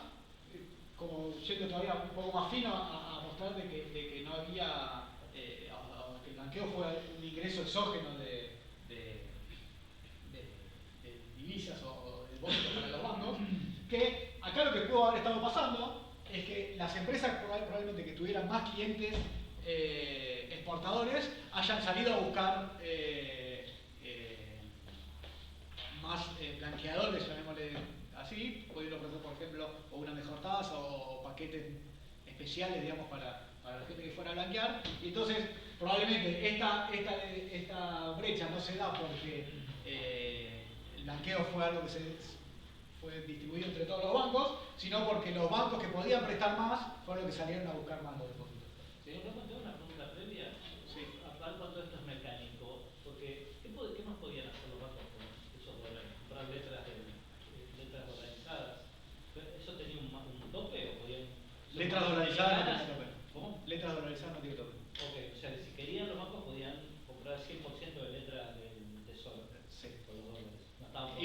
como yendo todavía un poco más fino a mostrar de que no había, que el blanqueo fue un ingreso exógeno de divisas o de depósitos para los bancos, que acá lo que pudo haber estado pasando es que las empresas probablemente que tuvieran más clientes exportadores hayan salido a buscar más blanqueadores, llamémosle así, pudiendo ofrecer, por ejemplo, o una mejor tasa o paquetes especiales, digamos, para la gente que fuera a blanquear. Y entonces, probablemente esta brecha no se da porque el blanqueo fue algo que fue distribuido entre todos los bancos, sino porque los bancos que podían prestar más fueron los que salieron a buscar más los depósitos. ¿Sí? Tengo una pregunta previa. Sí. ¿Cuánto esto es mecánico? Porque, ¿qué más podían hacer los bancos con esos dólares? ¿Comprar letras dolarizadas? ¿Eso tenía un tope o podían...? Letras dolarizadas no tiene tope. ¿Cómo? Letras dolarizadas no tiene tope. Ok, o sea, si querían los bancos podían comprar 100% de letras del tesoro. Sí. Con los dólares. No estaban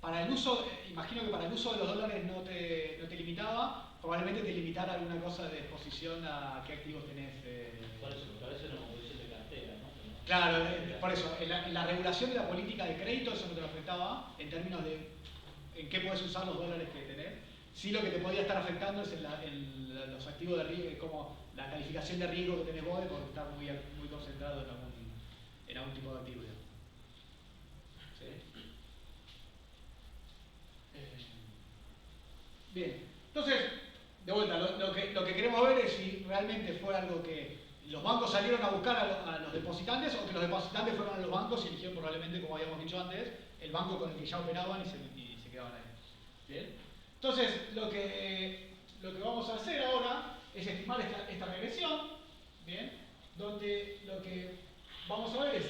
Para el uso, imagino que para el uso de los dólares no te limitaba, probablemente te limitara alguna cosa de exposición a qué activos tenés. Por eso era una movilización de cartera, ¿no? Claro, por eso, en la regulación de la política de crédito eso no te lo afectaba en términos de en qué puedes usar los dólares que tenés. Sí, lo que te podía estar afectando es en los activos de riesgo, como la calificación de riesgo que tenés vos por estar muy concentrado en algún tipo de activo. ¿Sí? Bien, entonces, de vuelta, lo que queremos ver es si realmente fue algo que los bancos salieron a buscar a los depositantes o que los depositantes fueron a los bancos y eligieron probablemente, como habíamos dicho antes, el banco con el que ya operaban y se quedaban ahí. ¿Bien? Entonces, lo que vamos a hacer ahora es estimar esta regresión, ¿bien? Donde lo que vamos a ver es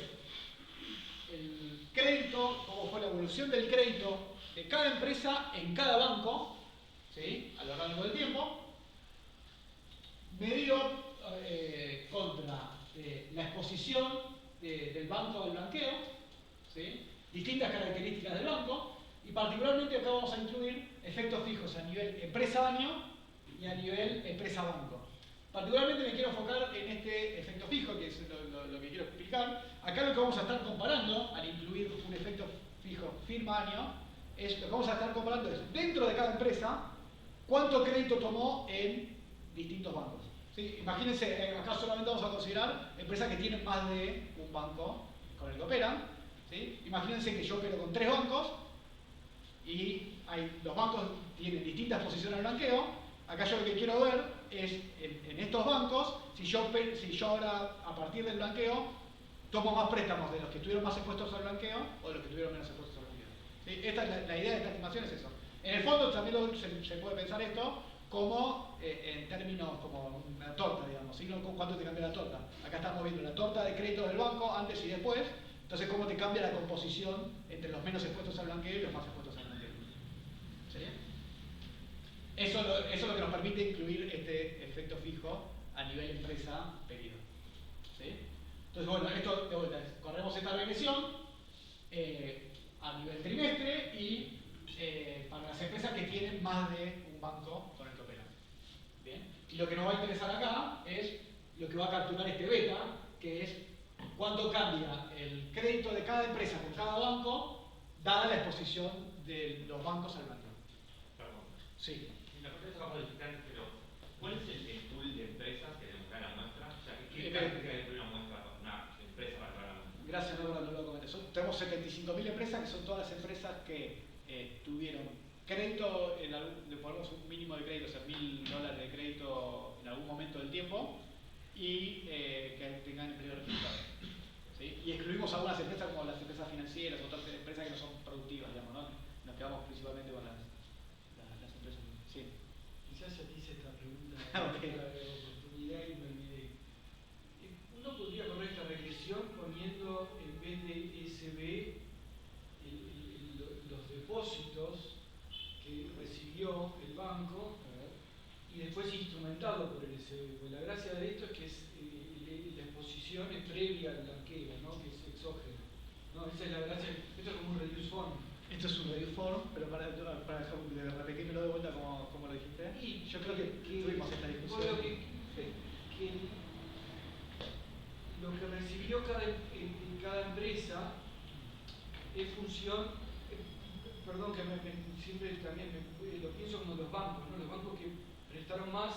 el crédito, cómo fue la evolución del crédito de cada empresa en cada banco, ¿sí? A lo largo del tiempo, medido contra la exposición del banco al blanqueo, ¿sí? Distintas características del banco, y particularmente acá vamos a incluir efectos fijos a nivel empresa-año y a nivel empresa-banco. Particularmente me quiero enfocar en este efecto fijo, que es lo que quiero explicar. Acá lo que vamos a estar comparando, al incluir un efecto fijo firma-año, lo que vamos a estar comparando es, dentro de cada empresa, cuánto crédito tomó en distintos bancos. ¿Sí? Imagínense, acá solamente vamos a considerar empresas que tienen más de un banco con el que operan. ¿Sí? Imagínense que yo opero con 3 bancos y los bancos tienen distintas posiciones al blanqueo. Acá yo lo que quiero ver es, en estos bancos, si yo ahora, a partir del blanqueo, tomo más préstamos de los que estuvieron más expuestos al blanqueo o de los que estuvieron menos expuestos al blanqueo. ¿Sí? Esta es la idea de esta estimación, es eso. En el fondo también se puede pensar esto como en términos como una torta, digamos, ¿sí? No cuánto te cambia la torta. Acá estamos viendo la torta de crédito del banco antes y después, entonces cómo te cambia la composición entre los menos expuestos al blanqueo y los más expuestos al blanqueo. ¿Sí? Eso es lo que nos permite incluir este efecto fijo a nivel empresa pedido. ¿Sí? Entonces, bueno, esto de vuelta es, corremos esta regresión a nivel trimestre y para las empresas que tienen más de un banco con el que operan. ¿Bien? Y lo que nos va a interesar acá es lo que va a capturar este beta, que es cuánto cambia el crédito de cada empresa con cada banco, dada la exposición de los bancos al blanqueo. Perdón. Sí. La parte de trabajo digital, pero ¿cuál es el tool de empresas que tenemos acá en la muestra? O sea, ¿qué características hay de una muestra, una empresa para la muestra? Gracias, no lo comenté. Tenemos 75.000 empresas, que son todas las empresas que tuvieron crédito, le ponemos un mínimo de crédito, o sea, $1.000 de crédito en algún momento del tiempo, y que tengan empleo registrado. ¿Sí? Y excluimos algunas empresas como las empresas financieras, otras empresas que no son productivas, digamos, ¿no? Nos quedamos principalmente con las empresas. Sí. Quizás ya te hice esta pregunta Okay. en otra oportunidad y me olvidé. Uno podría correr esta regresión poniendo en vez de SB los depósitos que recibió el banco y después instrumentado por el SB. Pues la gracia de esto es que la exposición es previa al blanqueo, ¿no? Que es exógeno. ¿No? Esa es la gracia. Esto es como un reduce form. Esto es un reduce form, pero para repetírmelo de vuelta como lo dijiste. Y yo creo que tuvimos esta discusión. Que lo que recibió cada empresa es función, perdón que siempre también lo pienso como los bancos, ¿no? Los bancos que prestaron más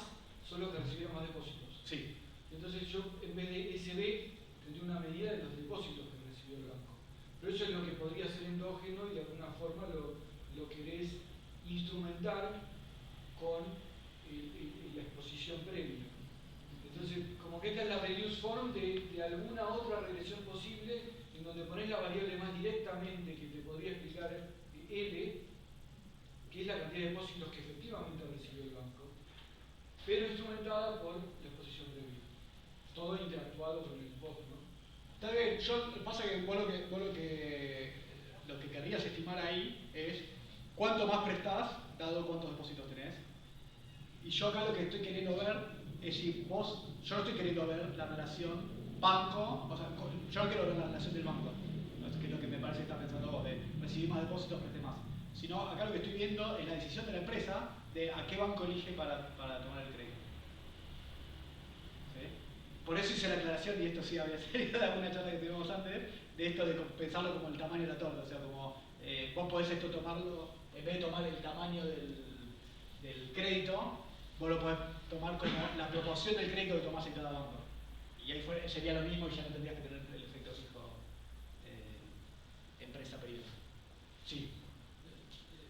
son los que recibieron más depósitos. Sí. Entonces yo en vez de SB tendría una medida de los depósitos que recibió el banco. Pero eso es lo que podría ser endógeno y de alguna forma lo querés instrumentar con la exposición previa. Entonces, como que esta es la reduce form de alguna otra regresión posible en donde ponés la variable más directamente que te podría explicar L, que es la cantidad de depósitos que efectivamente recibió el banco, pero instrumentada por la exposición previa. Todo interactuado con el post, ¿no? Está bien, pasa que vos lo que querrías estimar ahí es cuánto más prestás, dado cuántos depósitos tenés. Y yo acá lo que estoy queriendo ver es si yo no estoy queriendo ver la relación banco, o sea, yo no quiero ver la relación del banco, que es lo que me parece que está pensando vos, de recibir más depósitos, presté más. Sino acá lo que estoy viendo es la decisión de la empresa de a qué banco elige para tomar el crédito. ¿Sí? Por eso hice la aclaración, y esto sí había salido de alguna charla que tuvimos antes, de esto de pensarlo como el tamaño de la torta, o sea, como vos podés esto tomarlo, en vez de tomar el tamaño del crédito, vos lo podés tomar como la proporción del crédito que tomás en cada banco. Y ahí sería lo mismo y ya no tendrías que tener el efecto fijo empresa-periodo. Sí.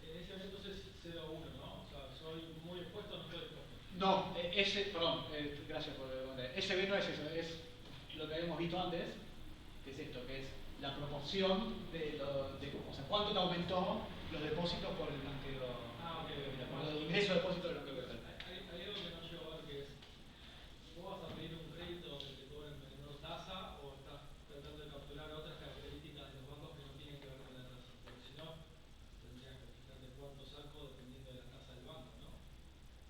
En ese momento es 0 a 1, ¿no? O sea, soy muy expuesto, no estoy expuesto. No, gracias por responder. SB no es eso, es lo que habíamos visto antes, que es esto, que es la proporción o sea, cuánto te aumentó los depósitos por el blanqueo, por el ingreso de depósito del blanqueo. Hay algo que no llego a ver, que es, ¿vos vas a pedir un crédito donde te cobren menor tasa o estás tratando de capturar otras características de los bancos que no tienen que ver con la tasa? Porque si no, tendrías que fijarte cuánto saco dependiendo de la tasa del banco, ¿no?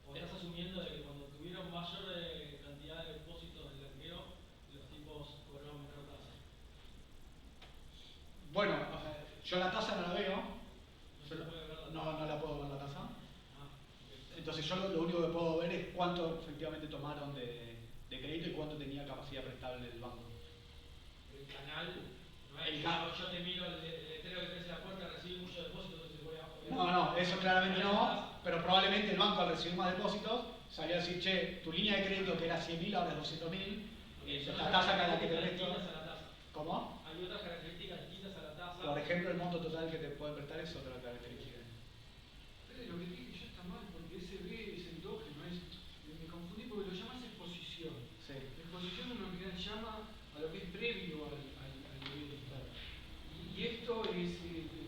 O estás asumiendo de que cuando tuvieron mayor cantidad de depósitos del blanqueo, los tipos cobraron menor tasa. Bueno, yo la tasa no la veo. No se puede ver la tasa. No la puedo ver la tasa. Ah, ok. Entonces yo lo único que puedo ver es cuánto efectivamente tomaron de crédito y cuánto tenía capacidad prestable el banco. El canal, no es El que canal. yo te miro el letrero que tenés en la puerta, recibí mucho depósito, entonces voy a No, eso claramente no, pero probablemente el banco al recibir más depósitos salió a decir, che, tu línea de crédito que era 100.000 ahora es 200.000, la tasa que la que te presto. ¿Cómo? Hay otras características distintas a la tasa. Por ejemplo, el monto total que te pueden prestar es otra característica. Lo que dije ya está mal, porque ese B es endógeno, me confundí porque lo llamas exposición. Sí. Exposición en realidad llama a lo que es previo al evento. Y esto es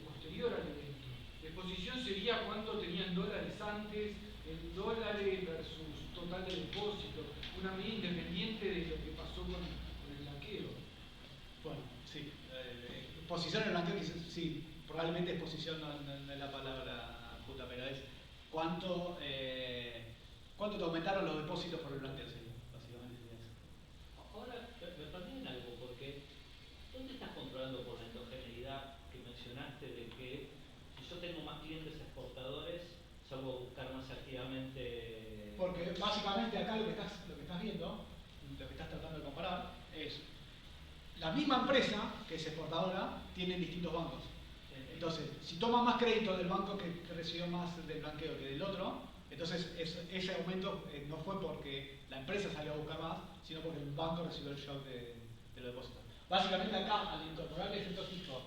posterior al evento. Exposición sería cuánto tenían dólares antes, en dólares versus total de depósito, una medida independiente de lo que pasó con el blanqueo. Bueno, sí. Posición en el blanqueo, sí, probablemente exposición no es la palabra justa, pero es cuánto te aumentaron los depósitos por el blanqueo, sería, básicamente sería eso. Ahora, me perdí en algo, porque ¿dónde estás controlando por la endogeneidad que mencionaste de que si yo tengo más clientes exportadores, salgo a buscar más activamente? Porque básicamente acá lo que estás viendo, lo que estás tratando de comparar, es la misma empresa que es exportadora tiene distintos bancos. Entonces, si toma más crédito del banco que recibió más del blanqueo que del otro, entonces ese aumento no fue porque la empresa salió a buscar más, sino porque el banco recibió el shock de los depósitos. Básicamente acá, al incorporar el efecto fijo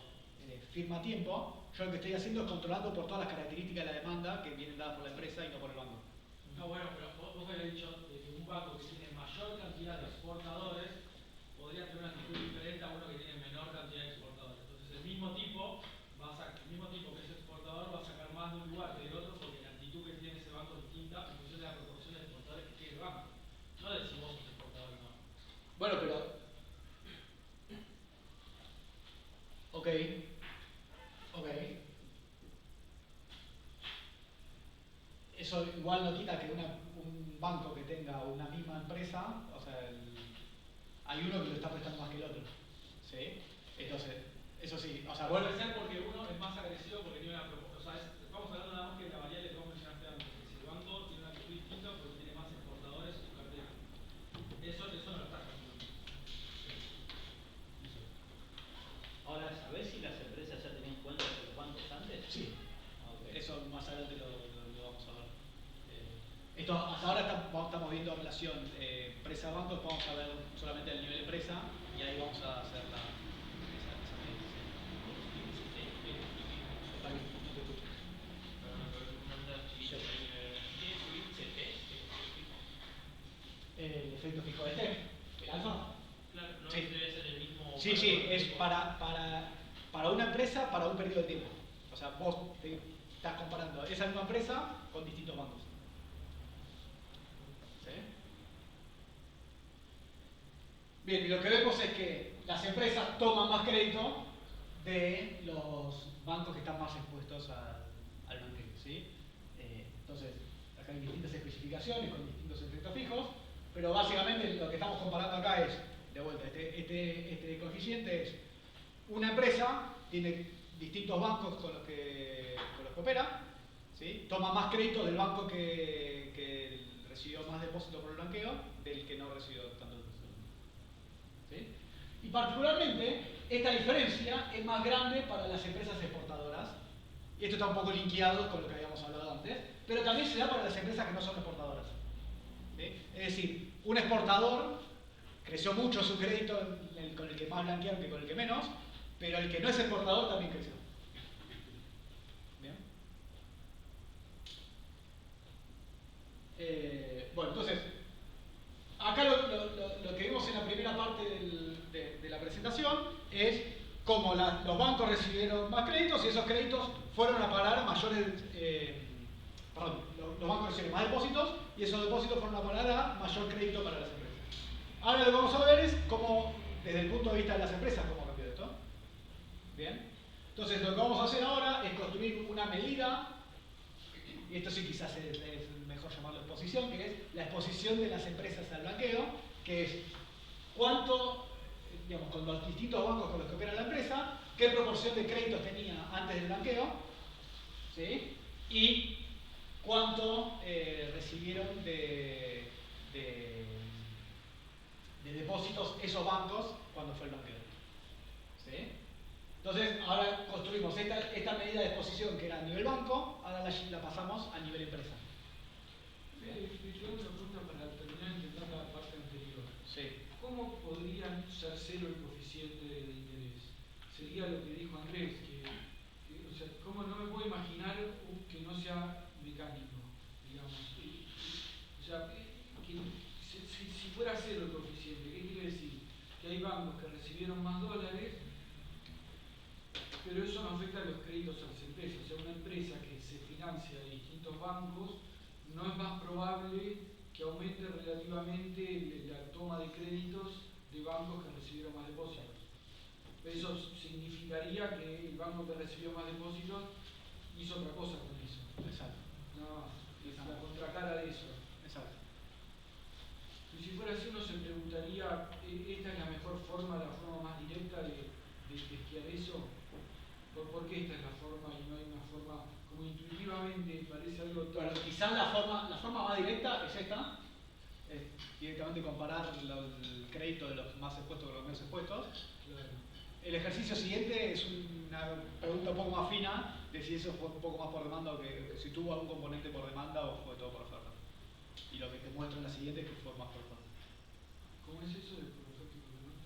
firma a tiempo, yo lo que estoy haciendo es controlando por todas las características de la demanda que vienen dadas por la empresa y no por el banco. No, bueno, pero vos habías dicho que un banco que tiene mayor cantidad de exportadores podría tener una actitud diferente a uno que tiene menor cantidad de exportadores. Entonces el mismo tipo que es exportador va a sacar más de un lugar que del otro porque la actitud que tiene ese banco es distinta en función de la proporción de exportadores que tiene el banco. No de si vos sos exportador o no. Bueno, pero... Ok. Eso igual no quita que un banco que tenga una misma empresa, o sea, hay uno que lo está prestando más que el otro. ¿Sí? Entonces, eso sí, o sea, Puede ser porque uno es más agresivo porque tiene una propuesta. O sea, estamos hablando nada más que de la variable que vos mencionaste antes. Que si el banco tiene una actitud distinta porque tiene más exportadores en su cartera. Eso no lo está calculando. Ahora, ¿sabés si las empresas ya tenían cuenta con los bancos antes? Sí. Okay. Eso más adelante lo vamos a ver. Esto, hasta ahora estamos viendo relación empresa-bancos, vamos a ver solamente el nivel de empresa y ahí vamos a hacer esa el efecto fijo de Step, el alfa. Claro, no Sí. debe ser el mismo. Sí, es para una empresa para un periodo de tiempo. O sea, vos estás comparando esa misma empresa con distintos bancos. ¿Sí? Bien, y lo que vemos es que las empresas toman más crédito de los bancos que están más expuestos al blanqueo. ¿Sí? Entonces, acá hay distintas especificaciones con distintos efectos fijos, pero básicamente lo que estamos comparando acá es, de vuelta, este coeficiente es una empresa, tiene distintos bancos con los que opera, ¿sí? Toma más crédito del banco que recibió más depósito por el blanqueo del que no recibió tanto depósito. ¿Sí? Y particularmente, esta diferencia es más grande para las empresas exportadoras, y esto está un poco linkeado con lo que habíamos hablado antes, pero también se da para las empresas que no son exportadoras. ¿Sí? Es decir, un exportador creció mucho su crédito con el que más blanquearon que con el que menos, pero el que no es exportador también creció. ¿Bien? Bueno, entonces, acá lo que vimos en la primera parte de la presentación es cómo los bancos recibieron más créditos y esos créditos fueron a parar a mayores... los bancos recibieron más depósitos y esos depósitos fueron a parar a mayor crédito para las empresas. Ahora lo que vamos a ver es cómo, desde el punto de vista de las empresas, cómo cambió esto. Bien. Entonces lo que vamos a hacer ahora es construir una medida, y esto sí quizás es mejor llamarlo exposición, que es la exposición de las empresas al blanqueo, que es cuánto, digamos, con los distintos bancos con los que opera la empresa, qué proporción de créditos tenía antes del blanqueo, ¿sí? Y cuánto recibieron de depósitos esos bancos cuando fue el blanqueo. ¿Sí? Entonces, ahora construimos esta medida de exposición que era a nivel banco, ahora la pasamos a nivel empresa. Yo tengo una pregunta para terminar de entender la parte anterior. Sí. ¿Cómo podría ser cero el coeficiente de interés? Sería lo que dijo Andrés, o sea, ¿cómo no me puedo imaginar que no sea mecánico, digamos? O sea, que si fuera cero el coeficiente, ¿qué quiere decir? Que hay bancos que recibieron más dólares, pero eso no afecta a los créditos a las empresas. O sea, una empresa que se financia de distintos bancos, no es más probable que aumente relativamente la toma de créditos de bancos que recibieron más depósitos. Eso significaría que el banco que recibió más depósitos hizo otra cosa con eso. Exacto. Nada más. Es la contracara de eso. Exacto. Y si fuera así, uno se preguntaría, ¿esta es la mejor forma, la forma más directa de testear eso? ¿Por qué esta es la forma y no hay una forma, como intuitivamente parece algo tan... Bueno, quizás la forma más directa es esta, es directamente comparar el crédito de los más expuestos con los menos expuestos. Claro. El ejercicio siguiente es una pregunta un poco más fina de si eso fue un poco más por demanda o que si tuvo algún componente por demanda o fue todo por oferta. Y lo que te muestro en la siguiente es que fue más por oferta. ¿Cómo es eso de por oferta y por demanda?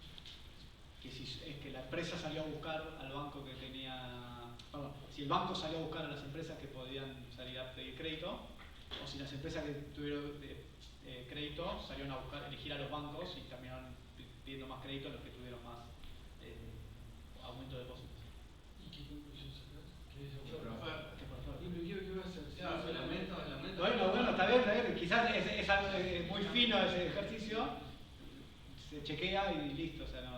Que es que la empresa salió a buscar al banco que tenía... Perdón, si el banco salió a buscar a las empresas que podían salir a pedir crédito, o si las empresas que tuvieron crédito salieron a buscar, elegir a los bancos y terminaron pidiendo más crédito a los que tuvieron más aumento de depósitos. ¿Y qué conclusión sacás? ¿Qué es Por oferta. ¿Qué va a hacer? Ya, el aumento. Bueno, está bien. Quizás es algo muy fino ese ejercicio, se chequea y listo. O sea, no.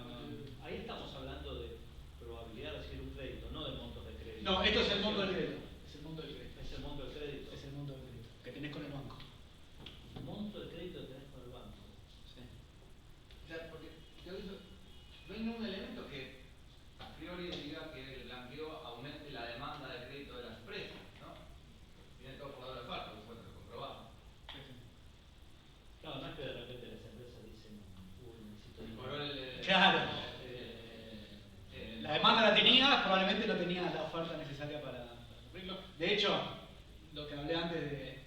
Ahí estamos hablando de probabilidad de recibir un crédito, no de montos de crédito. No, esto es el monto del crédito. Es el monto del crédito. Es el monto del crédito. Es el monto del crédito que tenés con el banco. El monto de crédito que tenés con el banco. Sí. O sea, porque no hay ningún elemento que a priori diga que el blanqueo aumente la demanda de crédito de las empresas, ¿no? Viene todo por la doble oferta, por supuesto, comprobado. Claro, no es que de repente las empresas dicen, necesito dinero. Claro. La demanda la tenía, probablemente no tenía la oferta necesaria para cumplirlo. De hecho, lo que hablé antes de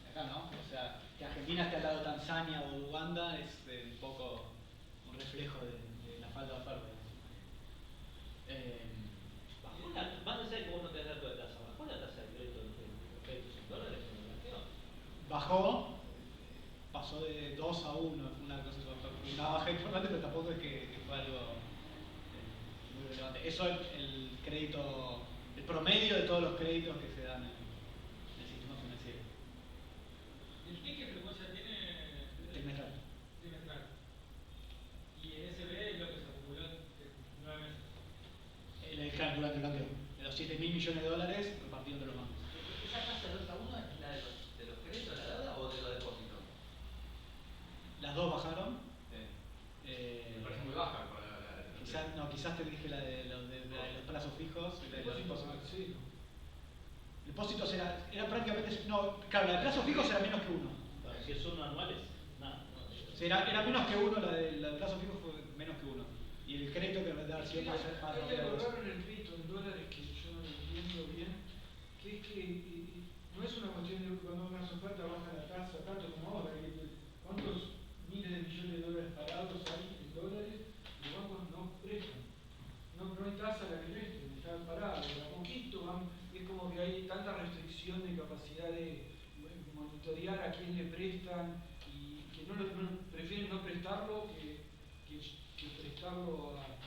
acá, ¿no? O sea, que Argentina esté al lado de Tanzania o Uganda es un poco un reflejo de la falta de oferta. Van a ser que vos no tenés datos de tasa. ¿Bajó la tasa de crédito de los créditos en dólares con el blanqueo? Bajó, pasó de 2 a 1, fue una cosa una baja importante, pero tampoco es que fue algo muy relevante. Eso es el crédito, el promedio de todos los créditos que se dan en el sistema financiero. ¿El TIC qué frecuencia tiene? Trimestral. Trimestral. Y en SB es lo que se acumuló en 9 meses. Claro, durante el blanqueo. De los 7.000 millones de dólares repartidos entre los bancos. ¿Esa tasa de 2 a 1 es la de los créditos, la deuda o de los depósitos? Las dos bajaron. Me parece muy baja. Quizás te dije la de los plazos fijos y la de los depósitos. Sí. Depósitos era prácticamente. No, claro, la de plazos fijos era menos que 1. Si son anuales, nada. Sí, era menos que 1, la de plazos fijos fue menos que 1. Y el crédito que va a sido más Hay algo raro en el crédito en dólares que yo no lo entiendo bien, que es que no es una cuestión de cuando una oferta baja la tasa, tanto como ahora, ¿cuántos miles de millones de dólares parados hay en dólares? Los bancos no prestan. No hay tasa a la que presten, están parados. A poquito es como que hay tanta restricción de capacidad de monitorear a quién le prestan y que prefieren no prestarlo que prestarlo a...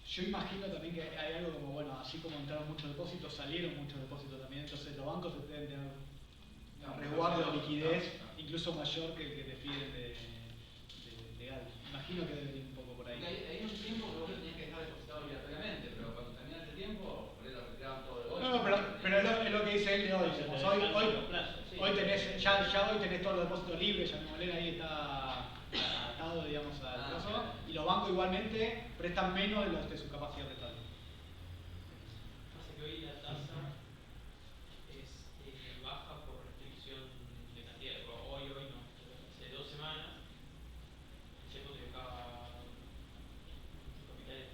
Yo imagino también que hay algo como, bueno, así como entraron muchos depósitos, salieron muchos depósitos también, entonces los bancos deben tener un resguardo de liquidez incluso mayor que el que te piden de legal. Imagino que debe ir un poco por ahí. Hay un tiempo que vos tenías que dejar depositado obligatoriamente, pero cuando termina ese tiempo, por ahí lo retiraban todo de golpe. No, pero es lo que dice él de hoy. Hoy tenés, ya hoy tenés todos los depósitos libres, ya Molena ahí está atado, digamos, al plazo, y los bancos igualmente prestan menos de su capacidad prestable. Pasa que hoy la tasa es baja por restricción de cantidad. Hoy no. Hace 2 semanas se modificaba muchos capitales.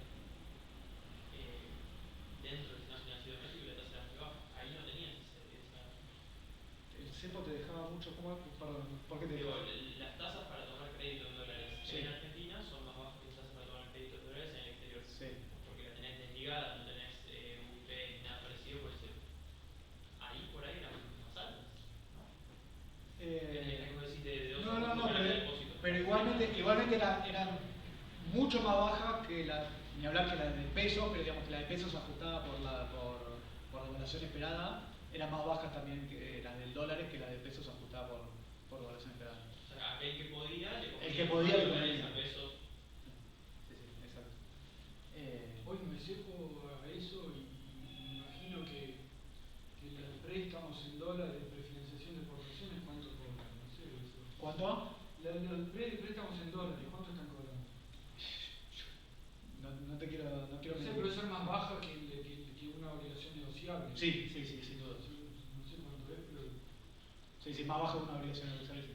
mucho. Perdón, ¿por qué te digo? Las tasas para tomar crédito en dólares Sí. en Argentina son más bajas que las tasas para tomar crédito en dólares en el exterior. Sí. Porque la tenés desligada, no tenés UP ni nada parecido, por eso ahí por ahí eran más altas, ¿no? Pero igualmente eran mucho más bajas que ni hablar que la del peso, pero digamos que la del peso se ajustaba por devaluación esperada, era más baja también que la del dólar, que la del peso se ajustaba por devaluación esperada. O sea, aquel que podía, el que podía le convenía. pesos. Sí, exacto. Hoy me sepo a eso y me imagino que los préstamos en dólares de prefinanciación de exportaciones, ¿cuánto cobran? No sé eso. ¿Cuánto? Los préstamos en dólares, ¿cuánto están cobrando? No quiero No sé, pero debe ser más baja que una obligación negociable. Sí, sin duda. No sé cuánto es, pero... Sí, más baja que una obligación negociable, sí.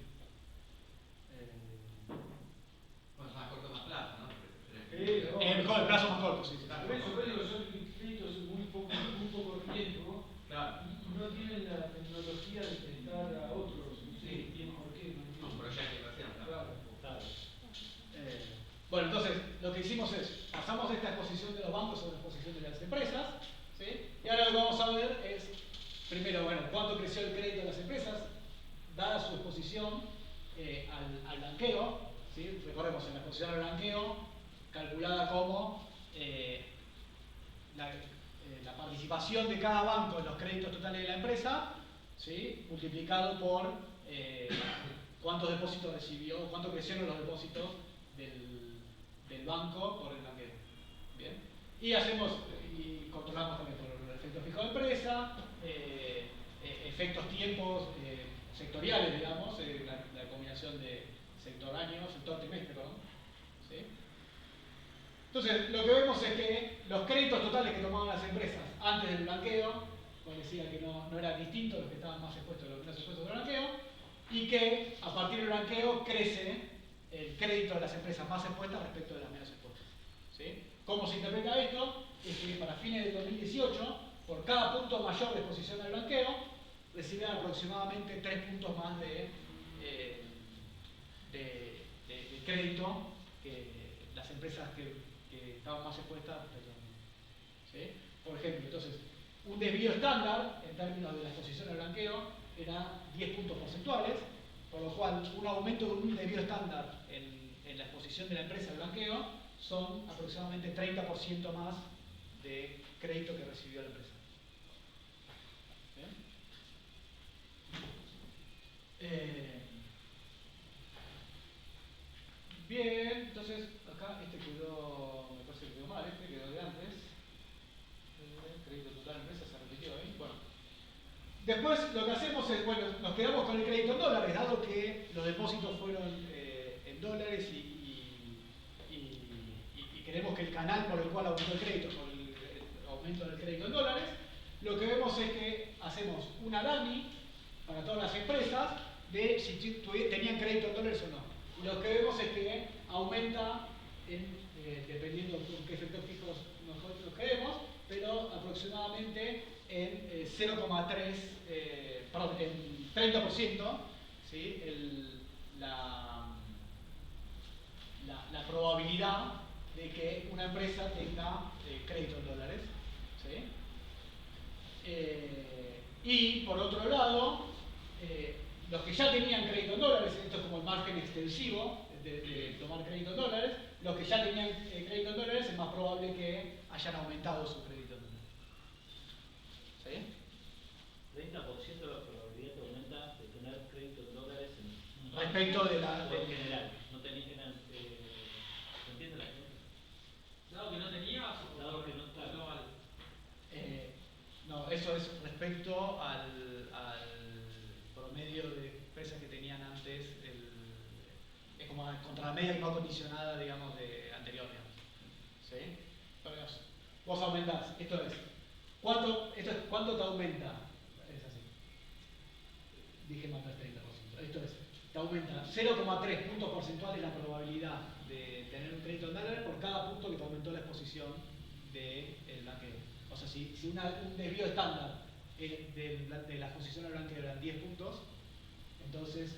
Bueno, más corto, más plazo, ¿no? El plazo más corto, sí. Por eso digo, son créditos muy poco riesgo. Claro. Y no tienen la tecnología de prestar a otros. Sí, tienen por qué. No Un proyecto de inversión, claro. Bueno, entonces, lo que hicimos es, pasamos de esta exposición de los bancos a la exposición de las empresas, ¿sí? Y ahora lo que vamos a ver es, primero, bueno, cuánto creció el crédito de las empresas, dada su exposición al blanqueo, ¿sí? Recordemos, en la exposición al blanqueo, calculada como la participación de cada banco en los créditos totales de la empresa, ¿sí? Multiplicado por cuántos depósitos recibió, cuánto crecieron los depósitos del banco por el blanqueo. Bien. Y controlamos también por el efecto fijo de empresa, efectos tiempos sectoriales, digamos, la combinación de sector año, sector trimestre, perdón. ¿Sí? Entonces, lo que vemos es que los créditos totales que tomaban las empresas antes del blanqueo, como decía que no eran distintos, los que estaban más expuestos a los menos expuestos al blanqueo, y que a partir del blanqueo crece el crédito de las empresas más expuestas respecto de las menos expuestas. ¿Sí? ¿Cómo se interpreta esto? Es que para fines del 2018, por cada punto mayor de exposición al blanqueo, reciben aproximadamente 3 puntos más de crédito que las empresas que estaban más expuestas respecto a las menos. ¿Sí? Por ejemplo, entonces, un desvío estándar en términos de la exposición al blanqueo era 10 puntos porcentuales, por lo cual un aumento de un desvío estándar en la exposición de la empresa al blanqueo son aproximadamente 30% más de crédito que recibió la empresa. Bien, entonces acá quedó, me parece que quedó mal, quedó de antes. Crédito total de empresa se repitió ahí. Bueno. Después lo que hacemos es, bueno, nos quedamos con el crédito en dólares, dado que los depósitos fueron en dólares y queremos que el canal por el cual aumentó el crédito, por el aumento del crédito en dólares, lo que vemos es que hacemos una DAMI para todas las empresas de si tenían crédito en dólares o no. Y lo que vemos es que aumenta, dependiendo de qué efectos fijos nosotros queremos, pero aproximadamente en 0,3, perdón, en 30%, ¿sí? la probabilidad de que una empresa tenga crédito en dólares. ¿Sí? Y por otro lado, los que ya tenían crédito en dólares, esto es como el margen extensivo de tomar crédito en dólares, los que ya tenían crédito en dólares es más probable que hayan aumentado su crédito en dólares. ¿Sí? 30% de la probabilidad que aumenta de tener crédito en dólares en respecto de la en general. No tenía, ¿se entiende la pregunta? Dado que no tenías o Dado que no está. global. No, eso es respecto al promedio de empresas que tenían antes, es como contra la media no condicionada, digamos, de anterior. ¿Sí? Pero vos aumentás, esto es, ¿cuánto te aumenta? Es así. Dije más del 30%. Esto es, te aumenta 0,3 puntos porcentuales la probabilidad de tener un crédito en dólares por cada punto que te aumentó la exposición del blanqueo. O sea, si un desvío estándar de la exposición al blanqueo eran 10 puntos, Entonces,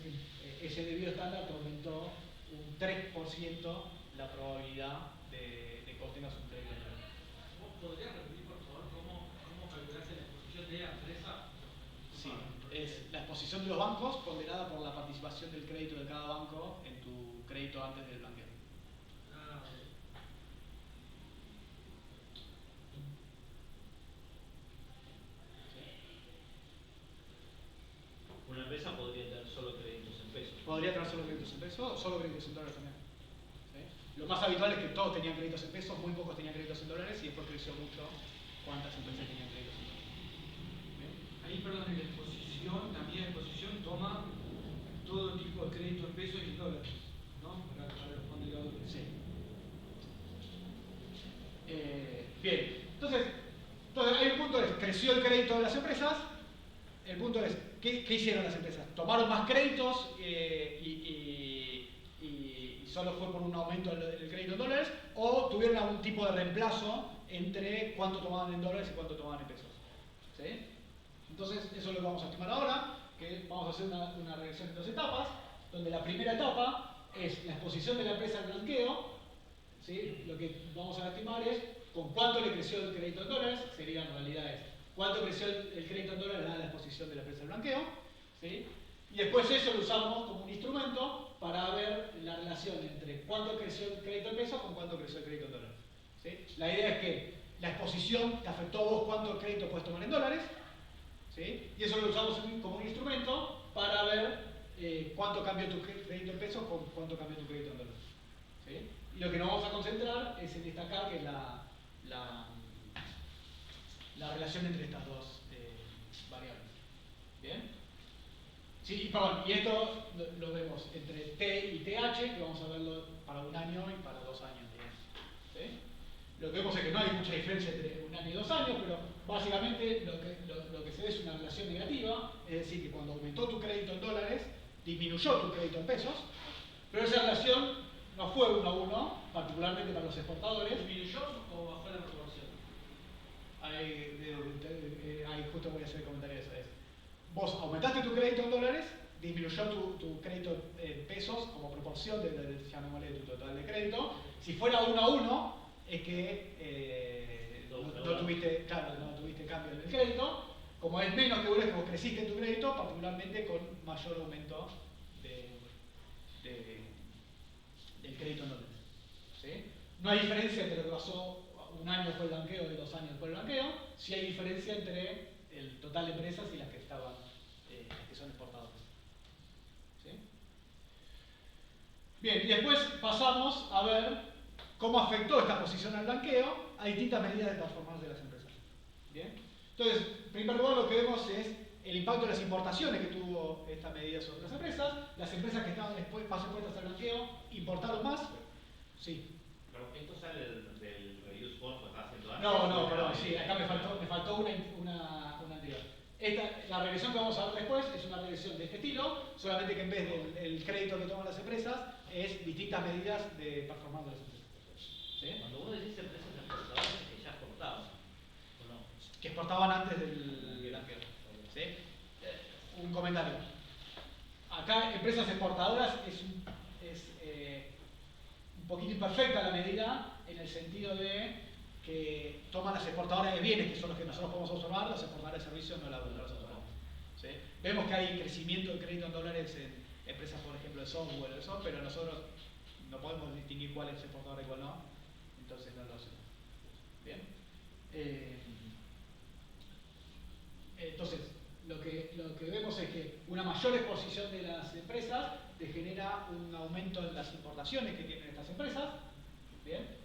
ese debido estándar te aumentó un 3% la probabilidad de que obtengas un crédito. ¿Podrías repetir, por favor, cómo calculaste la exposición de la empresa? Sí, es la exposición de los bancos ponderada por la participación del crédito de cada banco en tu crédito antes del blanqueo. Una empresa podría tener solo créditos en pesos. Podría tener solo créditos en pesos o solo créditos en dólares también. ¿Sí? Lo más habitual es que todos tenían créditos en pesos, muy pocos tenían créditos en dólares y después creció mucho cuántas empresas tenían créditos en dólares. ¿Bien? Ahí, perdón, en la exposición, la medida de exposición toma todo tipo de crédito en pesos y en dólares, ¿no? Para responder a dólares. Sí. Bien, entonces hay un punto, creció el crédito de las empresas. El punto es, ¿qué hicieron las empresas? ¿Tomaron más créditos y solo fue por un aumento del crédito en dólares? ¿O tuvieron algún tipo de reemplazo entre cuánto tomaban en dólares y cuánto tomaban en pesos? ¿Sí? Entonces, eso es lo que vamos a estimar ahora, que vamos a hacer una regresión en dos etapas, donde la primera etapa es la exposición de la empresa al blanqueo. ¿Sí? Lo que vamos a estimar es con cuánto le creció el crédito en dólares, serían realidades. ¿Cuánto creció el crédito en dólares a la exposición de la empresa al blanqueo? ¿Sí? Y después eso lo usamos como un instrumento para ver la relación entre cuánto creció el crédito en pesos con cuánto creció el crédito en dólares. ¿Sí? La idea es que la exposición te afectó a vos cuánto crédito puedes tomar en dólares. ¿Sí? Y eso lo usamos como un instrumento para ver cuánto cambió tu crédito en pesos con cuánto cambió tu crédito en dólares. ¿Sí? Y lo que nos vamos a concentrar es en destacar que es la relación entre estas dos variables. ¿Bien? Sí, perdón, y esto lo vemos entre T y TH, que vamos a verlo para un año y para 2 años. ¿Sí? Lo que vemos es que no hay mucha diferencia entre un año y 2 años, pero básicamente lo que se ve es una relación negativa, es decir, que cuando aumentó tu crédito en dólares, disminuyó tu crédito en pesos, pero esa relación no fue 1 a 1, particularmente para los exportadores. ¿Disminuyó o bajó la proporción? Ahí justo voy a hacer el comentario de eso. Vos aumentaste tu crédito en dólares, disminuyó tu crédito en pesos como proporción de tu total de crédito. Si fuera 1 a 1, es que no tuviste cambio en el crédito. Como es menos que vos creciste en tu crédito, particularmente con mayor aumento del crédito en dólares. ¿Sí? No hay diferencia entre lo que pasó 1 año después del blanqueo y 2 años después del blanqueo. Sí hay diferencia entre el total de empresas y las que estaban, las que son exportadoras. ¿Sí? Bien, y después pasamos a ver cómo afectó esta posición al blanqueo a distintas medidas de performance de las empresas. ¿Bien? Entonces, en primer lugar lo que vemos es el impacto de las importaciones que tuvo esta medida sobre las empresas. Las empresas que estaban después más expuestas al blanqueo importaron más. Sí. Pero esto sale del reduce form que estás haciendo antes. No, perdón, sí, acá me faltó una anterior. La regresión que vamos a ver después es una regresión de este estilo, solamente que en vez del crédito que toman las empresas, es distintas medidas de performance de las empresas. ¿Sí? Cuando uno dice empresas exportadoras es que ya exportaban, ¿o no? Que exportaban antes del blanqueo. ¿Sí? Un comentario. Acá, empresas exportadoras es un poquito imperfecta la medida en el sentido de que toman las exportadoras de bienes, que son los que nosotros podemos observar, las exportadoras de servicios no las observamos. ¿Sí? Vemos que hay crecimiento de crédito en dólares en empresas, por ejemplo, de software, eso, pero nosotros no podemos distinguir cuál es exportador y cuál no, entonces no lo hacemos. Bien. Entonces, lo que vemos es que una mayor exposición de las empresas te genera un aumento en las importaciones que tienen estas empresas. Bien.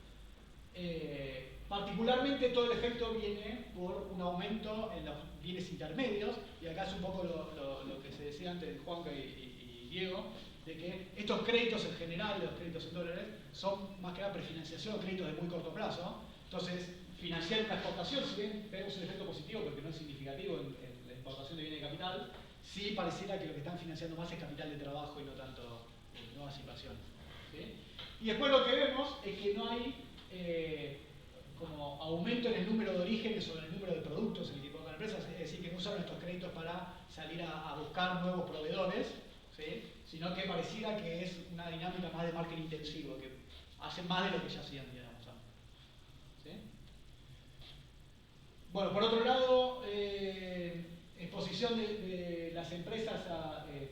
Particularmente todo el efecto viene por un aumento en los bienes intermedios, y acá es un poco lo que se decía antes de Juanca y Diego, de que estos créditos en general, los créditos en dólares, son más que nada prefinanciación, créditos de muy corto plazo. Entonces, financiar una exportación, si bien tenemos un efecto positivo porque no es significativo en la importación de bienes de capital, sí pareciera que lo que están financiando más es capital de trabajo y no tanto nuevas inversiones. ¿Sí? Y después lo que vemos es que no hay como aumento en el número de orígenes o en el número de productos en el que importan empresas, es decir, que no usaron estos créditos para salir a buscar nuevos proveedores, ¿sí? Sino que pareciera que es una dinámica más de marketing intensivo, que hacen más de lo que ya hacían, digamos. ¿Sí? Bueno, por otro lado, exposición de las empresas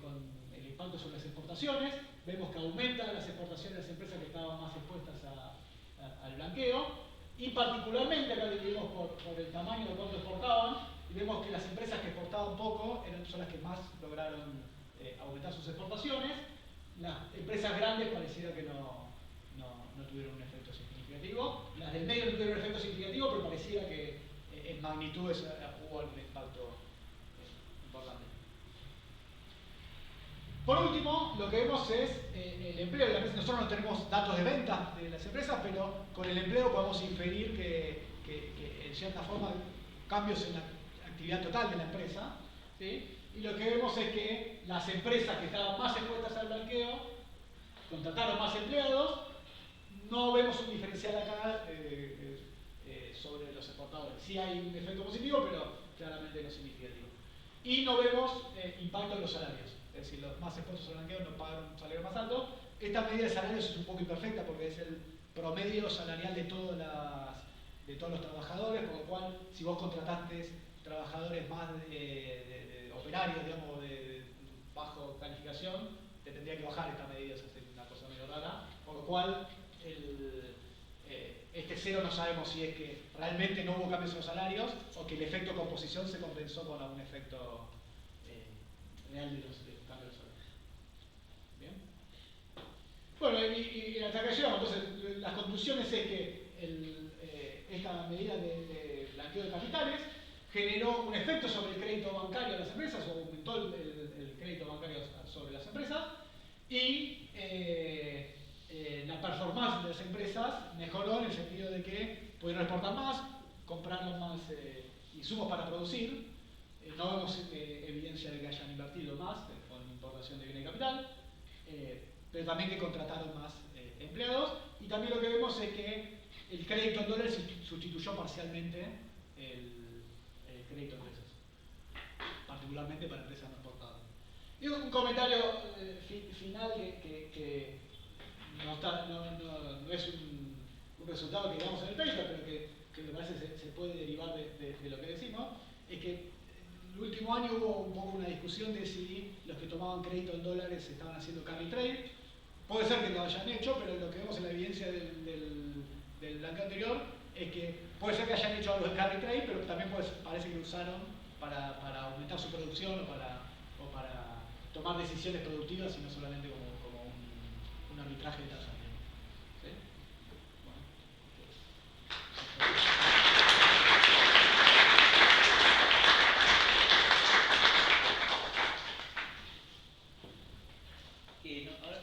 con el impacto sobre las exportaciones. Vemos que aumentan las exportaciones de las empresas que estaban más expuestas al blanqueo. Y particularmente, acá dividimos por el tamaño de cuánto exportaban, y vemos que las empresas que exportaban poco son las que más lograron aumentar sus exportaciones. Las empresas grandes pareciera que no tuvieron un efecto significativo. Las del medio no tuvieron un efecto significativo, pero pareciera que en magnitudes hubo algún impacto importante. Por último, lo que vemos es el empleo de la empresa. Nosotros no tenemos datos de ventas de las empresas, pero con el empleo podemos inferir que en cierta forma cambios en la actividad total de la empresa, ¿sí? Y lo que vemos es que las empresas que estaban más expuestas al blanqueo contrataron más empleados. No vemos un diferencial acá sobre los exportadores. Sí hay un efecto positivo, pero claramente no significativo. Y no vemos impacto en los salarios. Es decir, los más expuestos al blanqueo no pagaron un salario más alto. Esta medida de salarios es un poco imperfecta porque es el promedio salarial de todos los trabajadores, por lo cual si vos contrataste trabajadores más de operarios, digamos, de bajo calificación, te tendría que bajar esta medida, es una cosa medio rara, por lo cual este cero no sabemos si es que realmente no hubo cambios en los salarios o que el efecto composición se compensó con algún efecto real de los cambios de los salarios. ¿Bien? Bueno, y hasta acá llegamos. Entonces, las conclusiones es que esta medida de blanqueo de capitales generó un efecto sobre el crédito bancario de las empresas, o aumentó el crédito bancario sobre las empresas, y la performance de las empresas mejoró en el sentido de que pudieron exportar más, compraron más insumos para producir. No vemos evidencia de que hayan invertido más con importación de bienes de capital, pero también que contrataron más empleados. Y también lo que vemos es que el crédito en dólares sustituyó parcialmente el crédito en pesos, particularmente para empresas no exportadas. Y un comentario final que no es un resultado que digamos en el paper, pero que me parece se puede derivar de lo que decimos, es que el último año hubo un poco una discusión de si los que tomaban crédito en dólares estaban haciendo carry trade. Puede ser que lo hayan hecho, pero lo que vemos en la evidencia del blanqueo anterior es que puede ser que hayan hecho algo de carry trade, pero también parece que lo usaron para aumentar su producción o para tomar decisiones productivas y no solamente como un arbitraje de tasa. ¿Sí? Bueno. Ahora